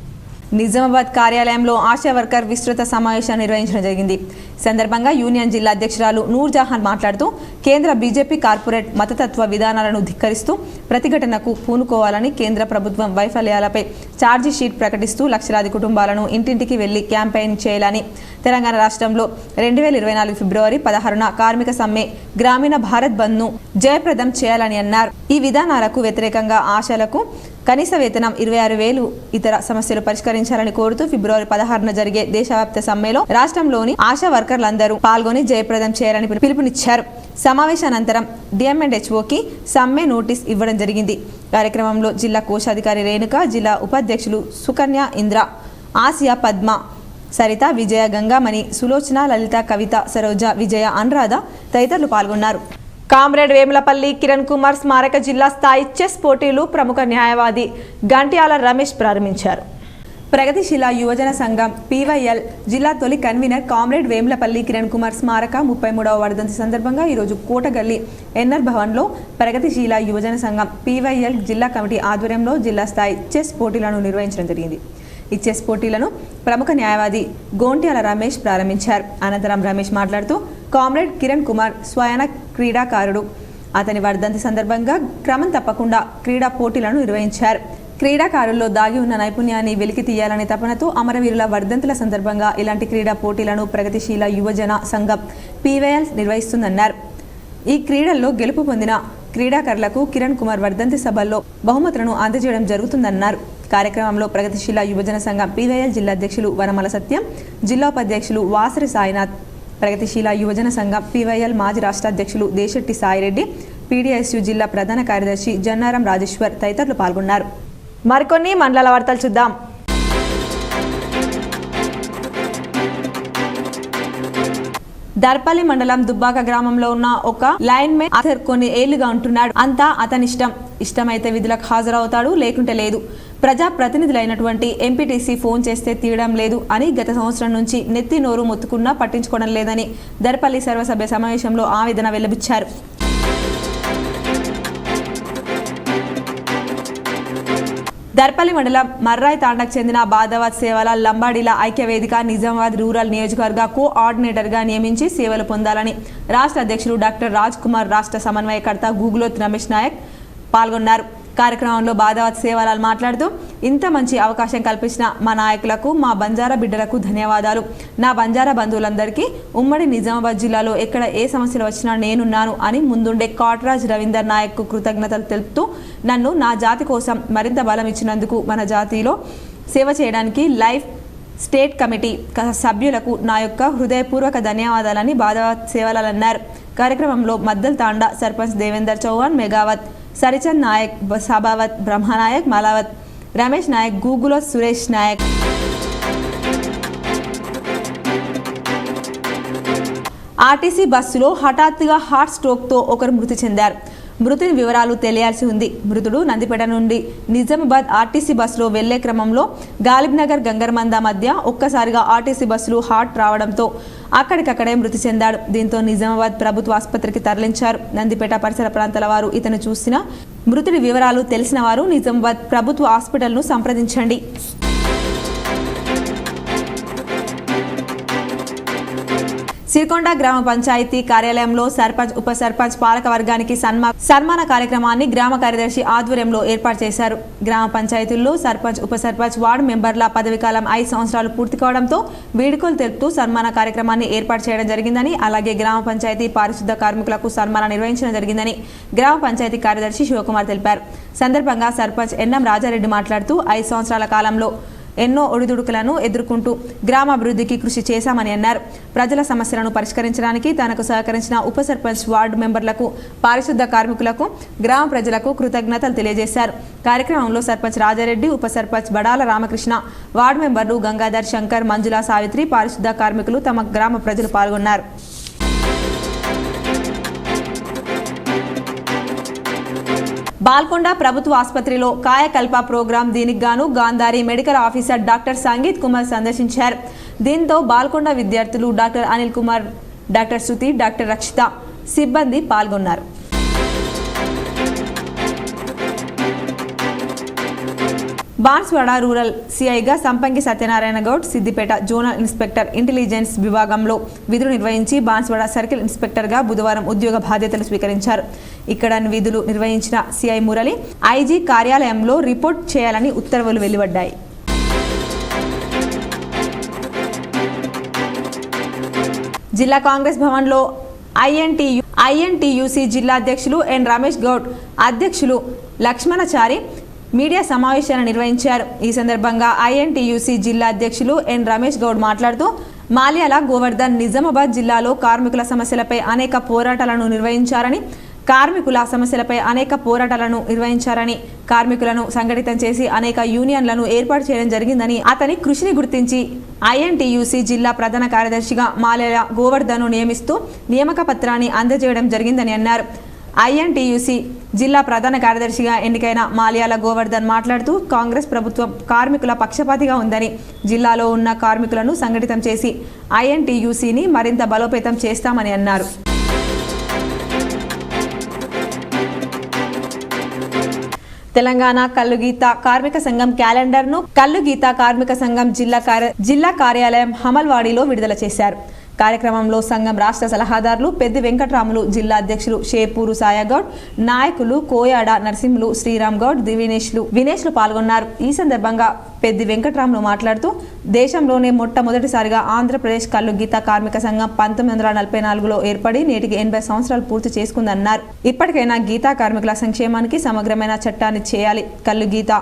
నిజామాబాద్ కార్యాలయంలో ఆశా వర్కర్ విస్తృత సమావేశం నిర్వహించడం జరిగింది. సందర్భంగా యూనియన్ జిల్లా అధ్యక్షురాలు నూర్జహాన్ మాట్లాడుతూ కేంద్ర బీజేపీ కార్పొరేట్ మతతత్వ విధానాలను ధిక్కరిస్తూ ప్రతిఘటనకు పూనుకోవాలని, కేంద్ర ప్రభుత్వం వైఫల్యాలపై ఛార్జీ షీట్ ప్రకటిస్తూ లక్షలాది కుటుంబాలను ఇంటింటికి వెళ్లి క్యాంపెయిన్ చేయాలని, తెలంగాణ రాష్ట్రంలో 2024 ఫిబ్రవరి 16న కార్మిక సమ్మె గ్రామీణ భారత్ బంద్ను జయప్రదం చేయాలని అన్నారు. ఈ విధానాలకు వ్యతిరేకంగా ఆశాలకు కనీస వేతనం 26,000, ఇతర సమస్యలు పరిష్కరించాలని కోరుతూ ఫిబ్రవరి 16న జరిగే దేశవ్యాప్త సమ్మెలో రాష్ట్రంలోని ఆశా వర్కర్లందరూ పాల్గొని జయప్రదం చేయాలని పిలుపునిచ్చారు. సమావేశానంతరం డిఎంఎండ్హెచ్ఓకి సమ్మె నోటీస్ ఇవ్వడం జరిగింది. కార్యక్రమంలో జిల్లా కోశాధికారి రేణుక, జిల్లా ఉపాధ్యక్షులు సుకన్య, ఇంద్ర, ఆసియా, పద్మ, సరిత, విజయ, గంగామణి, సులోచన, లలిత, కవిత, సరోజ, విజయ, అనురాధ తదితరులు పాల్గొన్నారు. కామ్రేడ్ వేములపల్లి కిరణ్ కుమార్ స్మారక జిల్లా స్థాయి చెస్ పోటీలు ప్రముఖ న్యాయవాది గంట్యాల రమేష్ ప్రారంభించారు. ప్రగతిశీల యువజన సంఘం పీవైఎల్ జిల్లా తొలి కన్వీనర్ కామ్రేడ్ వేములపల్లి కిరణ్ కుమార్ స్మారక 33వ వర్ధంతి సందర్భంగా ఈరోజు కోటగల్లి ఎన్ఆర్ భవన్లో ప్రగతిశీల యువజన సంఘం పీవైఎల్ జిల్లా కమిటీ ఆధ్వర్యంలో జిల్లా స్థాయి చెస్ పోటీలను నిర్వహించడం జరిగింది. ఈ చెస్ పోటీలను ప్రముఖ న్యాయవాది గోంట్యాల రమేష్ ప్రారంభించారు. అనంతరం రమేష్ మాట్లాడుతూ కామ్రేడ్ కిరణ్ కుమార్ స్వయన క్రీడాకారుడు. అతని వర్ధంతి సందర్భంగా క్రమం తప్పకుండా క్రీడా పోటీలను నిర్వహించారు. క్రీడాకారుల్లో దాగి ఉన్న నైపుణ్యాన్ని వెలికి తీయాలనే తపనతో అమరవీరుల వర్ధంతుల సందర్భంగా ఇలాంటి క్రీడా పోటీలను ప్రగతిశీల యువజన సంఘం పీవైఎల్ నిర్వహిస్తుందన్నారు. ఈ క్రీడల్లో గెలుపు పొందిన క్రీడాకారులకు కిరణ్ కుమార్ వర్ధంతి సభల్లో బహుమతులను అందజేయడం జరుగుతుందన్నారు. కార్యక్రమంలో ప్రగతిశీల యువజన సంఘం పీవైఎల్ జిల్లా అధ్యక్షులు వనమల సత్యం, జిల్లా ఉపాధ్యక్షులు వాసరి సాయినాథ్, ప్రగతిశీల యువజన సంఘం పీవైఎల్ మాజీ రాష్ట్ర అధ్యక్షులు దేశెట్టి సాయిరెడ్డి, పీడీఎస్యు జిల్లా ప్రధాన కార్యదర్శి జన్నారం రాజేశ్వర్ తదితరులు పాల్గొన్నారు. మరికొన్ని మండల వార్తలు చూద్దాం. దర్పల్లి మండలం దుబ్బాక గ్రామంలో ఉన్న ఒక లైన్ మెన్ అతను కొన్ని ఏళ్లుగా ఉంటున్నాడు. అంతా అతని ఇష్టమైతే విధులకు హాజరవుతాడు, లేకుంటే లేదు. ప్రజా ప్రతినిధులైనటువంటి ఎంపీటీసీ ఫోన్ చేస్తే తీయడం లేదు అని గత సంవత్సరం నుంచి నెత్తి నోరు మొత్తుకున్నా పట్టించుకోవడం లేదని దర్పల్లి సర్వసభ్య సమావేశంలో ఆవేదన వెల్లబుచ్చారు. దర్పల్లి మండలం మర్రాయ్ తాండాకు చెందిన బాదావత్ సేవల లంబాడీల ఐక్యవేదిక నిజామాబాద్ రూరల్ నియోజకవర్గ కోఆర్డినేటర్గా నియమించి సేవలు పొందాలని రాష్ట్ర అధ్యక్షులు డాక్టర్ రాజ్ కుమార్, రాష్ట్ర సమన్వయకర్త గూగులోత్ రమేష్ నాయక్ పాల్గొన్నారు. కార్యక్రమంలో బాదావత్ సేవలాల్ మాట్లాడుతూ ఇంత మంచి అవకాశం కల్పించిన మా నాయకులకు, మా బంజారా బిడ్డలకు ధన్యవాదాలు. నా బంజారా బంధువులందరికీ ఉమ్మడి నిజామాబాద్ జిల్లాలో ఎక్కడ ఏ సమస్యలు వచ్చినా నేనున్నాను అని ముందుండే కాట్రాజ్ రవీందర్ నాయక్కు కృతజ్ఞతలు తెలుపుతూ నన్ను నా జాతి కోసం మరింత బలం ఇచ్చినందుకు, మన జాతిలో సేవ చేయడానికి లైఫ్ స్టేట్ కమిటీ సభ్యులకు నా యొక్క హృదయపూర్వక ధన్యవాదాలని బాదావత్ సేవలాల్ అన్నారు. కార్యక్రమంలో మద్దల్ తాండా సర్పంచ్ దేవేందర్ చౌహాన్, మెగావత్ సరిచంద్ నాయక్, సభావత్ బ్రహ్మనాయక్, మలావత్ రమేష్ నాయక్, గూగులో సురేష్ నాయక్. ఆర్టీసీ బస్సులో హఠాత్తుగా హార్ట్ స్ట్రోక్తో ఒకరు మృతి చెందారు. మృతి వివరాలు తెలియాల్సి ఉంది. మృతుడు నందిపేట నుండి నిజామాబాద్ ఆర్టీసీ బస్సులో వెళ్లే క్రమంలో గాలిబ్ నగర్ గంగర్మంద మధ్య ఒక్కసారిగా ఆర్టీసీ బస్సులు హార్ట్ రావడంతో అక్కడికక్కడే మృతి చెందాడు. దీంతో నిజామాబాద్ ప్రభుత్వ ఆసుపత్రికి తరలించారు. నందిపేట పరిసర ప్రాంతాల వారు ఇతను చూసిన మృతుడి వివరాలు తెలిసిన వారు నిజామాబాద్ ప్రభుత్వ హాస్పిటల్ను సంప్రదించండి. సిరికొండ గ్రామ పంచాయతీ కార్యాలయంలో సర్పంచ్, ఉప సర్పంచ్, పాలక వర్గానికి సన్మాన కార్యక్రమాన్ని గ్రామ కార్యదర్శి ఆధ్వర్యంలో ఏర్పాటు చేశారు. గ్రామ పంచాయతీల్లో సర్పంచ్, ఉప సర్పంచ్, వార్డు మెంబర్ల పదవీకాలం 5 సంవత్సరాలు పూర్తి కావడంతో వేడుకలు తెలుపుతూ సన్మాన కార్యక్రమాన్ని ఏర్పాటు చేయడం జరిగిందని, అలాగే గ్రామ పంచాయతీ పారిశుద్ధ కార్మికులకు సన్మానం నిర్వహించడం జరిగిందని గ్రామ పంచాయతీ కార్యదర్శి శివకుమార్ తెలిపారు. సందర్భంగా సర్పంచ్ ఎన్ఎం రాజారెడ్డి మాట్లాడుతూ 5 సంవత్సరాల కాలంలో ఎన్నో ఒడిదుడుకులను ఎదుర్కొంటూ గ్రామాభివృద్ధికి కృషి చేశామని అన్నారు. ప్రజల సమస్యలను పరిష్కరించడానికి తనకు సహకరించిన ఉప సర్పంచ్, వార్డు మెంబర్లకు, పారిశుద్ధ కార్మికులకు, గ్రామ ప్రజలకు కృతజ్ఞతలు తెలియజేశారు. కార్యక్రమంలో సర్పంచ్ రాజారెడ్డి, ఉప సర్పంచ్ బడాల రామకృష్ణ, వార్డు మెంబర్లు గంగాధర్, శంకర్, మంజుల, సావిత్రి, పారిశుద్ధ కార్మికులు, తమ గ్రామ ప్రజలు పాల్గొన్నారు. బాల్కొండ ప్రభుత్వ ఆసుపత్రిలో కాయకల్ప ప్రోగ్రాం, దీనికి గాను Gandhari medical officer doctor sangeet Kumar సందర్శించారు. దీంతో బాల్కొండ విద్యార్థులు డాక్టర్ అనిల్ కుమార్, డాక్టర్ శృతి, డాక్టర్ రక్షిత సిబ్బంది పాల్గొన్నారు. బాన్స్వాడ రూరల్ సిఐగా సంపంగి Satyanarayana Goud, Siddipet zonal inspector intelligence విభాగంలో విధులు నిర్వహించి బాన్స్వాడ సర్కిల్ ఇన్స్పెక్టర్గా బుధవారం ఉద్యోగ బాధ్యతలు స్వీకరించారు. ఇక్కడ విధులు నిర్వహించిన సిఐ మురళి ఐజీ కార్యాలయంలో రిపోర్ట్ చేయాలని ఉత్తర్వులు వెలువడ్డాయి. జిల్లా కాంగ్రెస్ భవన్లో ఐఎన్టీయూసీ జిల్లా అధ్యక్షులు ఎన్ రమేష్ గౌడ్, అధ్యక్షులు లక్ష్మణచారి మీడియా సమావేశాన్ని నిర్వహించారు. ఈ సందర్భంగా ఐఎన్టీయూసీ జిల్లా అధ్యక్షులు ఎన్ రమేష్ గౌడ్ మాట్లాడుతూ మాల్యాల, గోవర్ధన్, నిజామాబాద్ జిల్లాలో కార్మికుల సమస్యలపై అనేక పోరాటాలను నిర్వహించారని కార్మికులను సంఘటితం చేసి అనేక యూనియన్లను ఏర్పాటు చేయడం జరిగిందని, అతని కృషిని గుర్తించి ఐఎన్టీయూసీ జిల్లా ప్రధాన కార్యదర్శిగా మాల్యాల గోవర్ధన్ను నియమిస్తూ నియామక పత్రాన్ని అందజేయడం జరిగిందని అన్నారు. ఐఎన్టీయూసీ జిల్లా ప్రధాన కార్యదర్శిగా ఎన్నికైన మాల్యాల గోవర్ధన్ మాట్లాడుతూ కాంగ్రెస్ ప్రభుత్వం కార్మికుల పక్షపాతిగా ఉందని, జిల్లాలో ఉన్న కార్మికులను సంఘటితం చేసి ఐఎన్టీయూసీని మరింత బలోపేతం చేస్తామని అన్నారు. తెలంగాణ కల్లుగీత కార్మిక సంఘం క్యాలెండర్ను కల్లుగీత కార్మిక సంఘం జిల్లా కార్యాలయం హమల్వాడిలో విడుదల చేశారు. కార్యక్రమంలో సంఘం రాష్ట్ర సలహాదారులు పెద్ది వెంకట్రాములు, జిల్లా అధ్యక్షులు షేపూరు సాయగౌడ్, నాయకులు కోయాడ నరసింహులు, శ్రీరామ్ గౌడ్, వినేష్లు పాల్గొన్నారు. ఈ సందర్భంగా పెద్ది వెంకట్రాములు మాట్లాడుతూ దేశంలోనే మొట్టమొదటిసారిగా ఆంధ్రప్రదేశ్ కల్లుగీత కార్మిక సంఘం 1944లో ఏర్పడి నేటికి 80 సంవత్సరాలు పూర్తి చేసుకుందన్నారు. ఇప్పటికైనా గీతా కార్మికుల సంక్షేమానికి సమగ్రమైన చట్టాన్ని చేయాలి, కల్లుగీత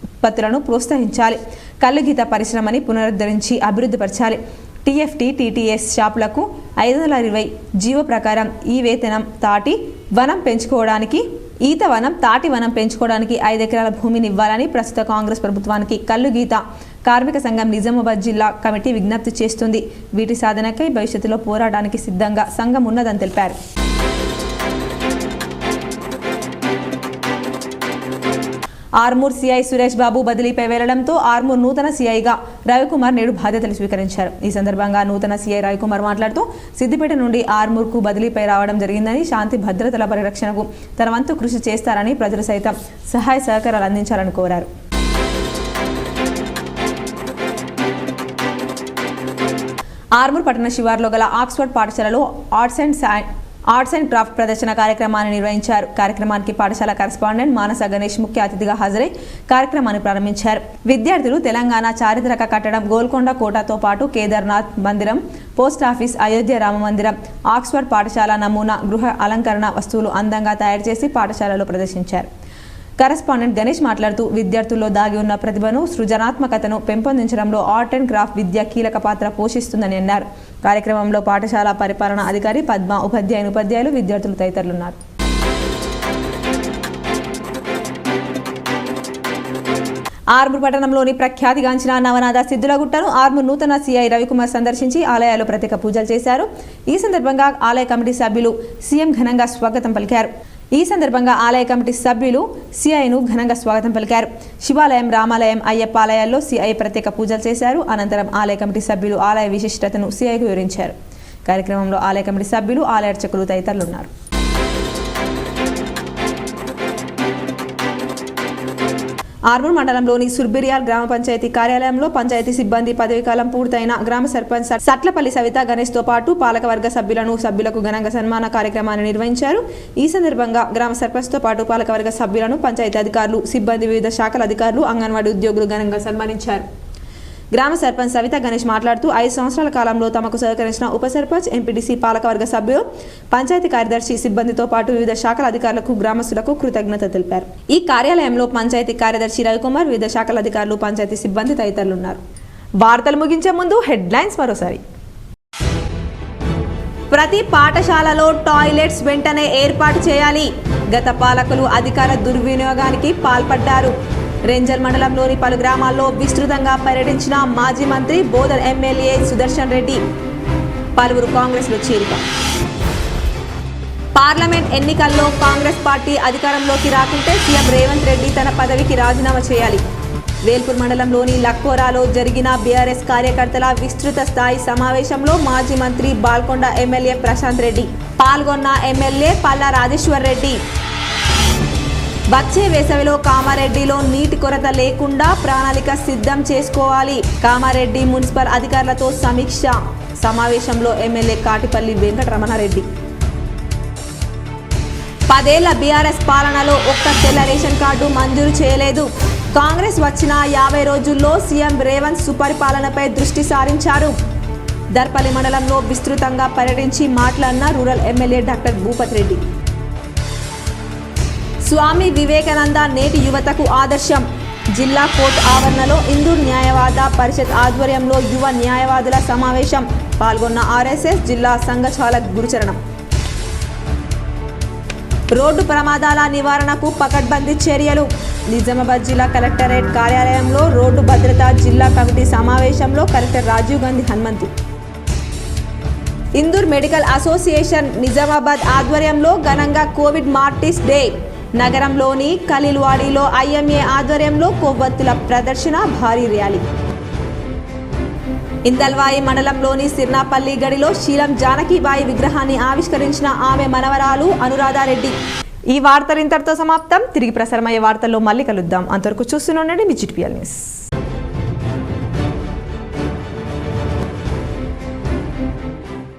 ఉత్పత్తులను ప్రోత్సహించాలి, కల్లుగీత పరిశ్రమని పునరుద్ధరించి అభివృద్ధిపరచాలి. టీఎఫ్టీ, టీటీఎస్ షాపులకు 520 జీవో ప్రకారం తాటి వనం పెంచుకోవడానికి 5 ఎకరాల భూమిని ఇవ్వాలని ప్రస్తుత కాంగ్రెస్ ప్రభుత్వానికి కల్లుగీత కార్మిక సంఘం నిజామాబాద్ జిల్లా కమిటీ విజ్ఞప్తి చేస్తుంది. వీటి సాధనకై భవిష్యత్తులో పోరాటానికి సిద్ధంగా సంఘం ఉన్నదని తెలిపారు. ఆర్మూర్ సిఐ సురేష్ బాబు బదిలీపై వెళ్లడంతో ఆర్మూర్ నూతన సిఐగా రవికుమార్ నేడు బాధ్యతలు స్వీకరించారు. ఈ సందర్భంగా నూతన సిఐ రవికుమార్ మాట్లాడుతూ సిద్దిపేట నుండి ఆర్మూర్కు బదిలీపై రావడం జరిగిందని, శాంతి భద్రతల పరిరక్షణకు తన వంతు కృషి చేస్తారని, ప్రజలు సైతం సహాయ సహకారాలు అందించాలని కోరారు. ఆర్మూర్ పట్టణ శివార్లో గల ఆక్స్ఫర్డ్ పాఠశాలలో ఆర్ట్స్ అండ్ క్రాఫ్ట్ ప్రదర్శన కార్యక్రమాన్ని నిర్వహించారు. కార్యక్రమానికి పాఠశాల కరెస్పాండెంట్ మానస గణేష్ ముఖ్య అతిథిగా హాజరై కార్యక్రమాన్ని ప్రారంభించారు. విద్యార్థులు తెలంగాణ చారిత్రక కట్టడం గోల్కొండ కోటతో పాటు కేదార్నాథ్ మందిరం, పోస్ట్ ఆఫీస్, అయోధ్య రామ మందిరం, ఆక్స్ఫర్డ్ పాఠశాల నమూనా గృహ అలంకరణ వస్తువులు అందంగా తయారు చేసి పాఠశాలలో ప్రదర్శించారు. కరెస్పాండెంట్ గణేష్ మాట్లాడుతూ విద్యార్థుల్లో దాగి ఉన్న ప్రతిభను, సృజనాత్మకతను పెంపొందించడంలో ఆర్ట్ అండ్ క్రాఫ్ట్ విద్య కీలక పాత్ర పోషిస్తుందని అన్నారు. కార్యక్రమంలో పాఠశాల పరిపాలనా అధికారి పద్మ, ఉపాధ్యాయులు, విద్యార్థులు తదితరులు ఉన్నారు. ఆర్మూర్ పట్టణంలోని ప్రఖ్యాతిగాంచిన నవనాథ సిద్ధులగుట్టను ఆర్మూర్ నూతన సిఐ రవికుమార్ సందర్శించి ఆలయాల్లో ప్రత్యేక పూజలు చేశారు. ఈ సందర్భంగా ఆలయ కమిటీ సభ్యులు సీఎం ఘనంగా స్వాగతం పలికారు. సిఐను ఘనంగా స్వాగతం పలికారు. శివాలయం, రామాలయం, అయ్యప్ప ఆలయాల్లో సిఐ ప్రత్యేక పూజలు చేశారు. అనంతరం ఆలయ కమిటీ సభ్యులు ఆలయ విశిష్టతను సిఐకు వివరించారు. కార్యక్రమంలో ఆలయ కమిటీ సభ్యులు, ఆలయ అర్చకులు తదితరులు ఉన్నారు. ఆర్మూర్ మండలంలోని సుర్బిరియాల్ గ్రామ పంచాయతీ కార్యాలయంలో పంచాయతీ సిబ్బంది పదవీకాలం పూర్తయిన గ్రామ సర్పంచ్ సట్లపల్లి సవిత గణేష్తో పాటు పాలకవర్గ సభ్యులకు ఘనంగా సన్మాన కార్యక్రమాన్ని నిర్వహించారు. ఈ సందర్భంగా గ్రామ సర్పంచ్తో పాటు పాలకవర్గ సభ్యులను పంచాయతీ అధికారులు, సిబ్బంది, వివిధ శాఖల అధికారులు, అంగన్వాడీ ఉద్యోగులు ఘనంగా సన్మానించారు. గ్రామ సర్పంచ్ సవిత గణేష్ మాట్లాడుతూ 5 సంవత్సరాల కాలంలో తమకు సహకరించిన ఉప సర్పంచ్, ఎంపీటీసీ, పాలకవర్గ సభ్యులు, పంచాయతీ కార్యదర్శి, సిబ్బందితో పాటు వివిధ శాఖల అధికారులకు, గ్రామస్తులకు కృతజ్ఞత తెలిపారు. ఈ కార్యాలయంలో పంచాయతీ కార్యదర్శి రవికుమార్, వివిధ శాఖల అధికారులు, పంచాయతీ సిబ్బంది తదితరులు ఉన్నారు. వార్తలు ముగించే ముందు హెడ్లైన్స్ మరోసారి. ప్రతి పాఠశాలలో టాయిలెట్స్ వెంటనే ఏర్పాటు చేయాలి. గత పాలకులు అధికార దుర్వినియోగానికి పాల్పడ్డారు. రెంజల్ మండలంలోని పలు గ్రామాల్లో విస్తృతంగా పర్యటించిన మాజీ మంత్రి బోధన్ ఎమ్మెల్యే సుదర్శన్ రెడ్డి. పలువురు కాంగ్రెస్లో చేరిక. పార్లమెంట్ ఎన్నికల్లో కాంగ్రెస్ పార్టీ అధికారంలోకి రాకుంటే సీఎం రేవంత్ రెడ్డి తన పదవికి రాజీనామా చేయాలి. వేల్పూర్ మండలంలోని లక్కోరాలో జరిగిన బీఆర్ఎస్ కార్యకర్తల విస్తృత స్థాయి సమావేశంలో మాజీ మంత్రి బాల్కొండ ఎమ్మెల్యే ప్రశాంత్ రెడ్డి పాల్గొన్న ఎమ్మెల్యే పల్లా రాజేశ్వర్ రెడ్డి. వచ్చే వేసవిలో కామారెడ్డిలో నీటి కొరత లేకుండా ప్రణాళిక సిద్ధం చేసుకోవాలి. కామారెడ్డి మున్సిపల్ అధికారులతో సమీక్ష. సమావేశంలో ఎమ్మెల్యే కాటిపల్లి వెంకటరమణారెడ్డి. 10 ఏళ్ల బీఆర్ఎస్ పాలనలో ఒక్క తెల్ల రేషన్ కార్డు మంజూరు చేయలేదు. కాంగ్రెస్ వచ్చిన 50 రోజుల్లో సీఎం రేవంత్ సుపరిపాలనపై దృష్టి సారించారు. దర్పల్లి మండలంలో విస్తృతంగా పర్యటించి మాట్లాడిన rural MLA doctor Bhupath Reddy. Swami Vivekananda నేటి యువతకు ఆదర్శం. జిల్లా కోర్టు ఆవరణలో హిందూ న్యాయవాద పరిషత్ ఆధ్వర్యంలో యువ న్యాయవాదుల సమావేశం. పాల్గొన్న ఆర్ఎస్ఎస్ జిల్లా సంఘచాలక్ గురుచరణం. రోడ్డు ప్రమాదాల నివారణకు పకడ్బందీ చర్యలు. నిజామాబాద్ జిల్లా కలెక్టరేట్ కార్యాలయంలో రోడ్డు భద్రతా జిల్లా కమిటీ సమావేశంలో collector Rajiv Gandhi Hanumanthu. Indur medical association Nizamabad ఆధ్వర్యంలో ఘనంగా కోవిడ్ మార్టిస్ డే. నగరంలోని ఖలీల్వాడీలో ఐఎంఏ ఆధ్వర్యంలో కొవ్వొత్తుల ప్రదర్శన, భారీ ర్యాలీ. ఇందల్వాయి మండలంలోని సిర్నాపల్లి గడిలో శీలం జానకీబాయి విగ్రహాన్ని ఆవిష్కరించిన ఆమె మనవరాలు అనురాధారెడ్డి. ఈ వార్తలు ఇంతటితో సమాప్తం. తిరిగి ప్రసారమయ్యే వార్తల్లో మళ్ళీ కలుద్దాం. అంతవరకు చూస్తూనే ఉండండి మీ GTPL న్యూస్.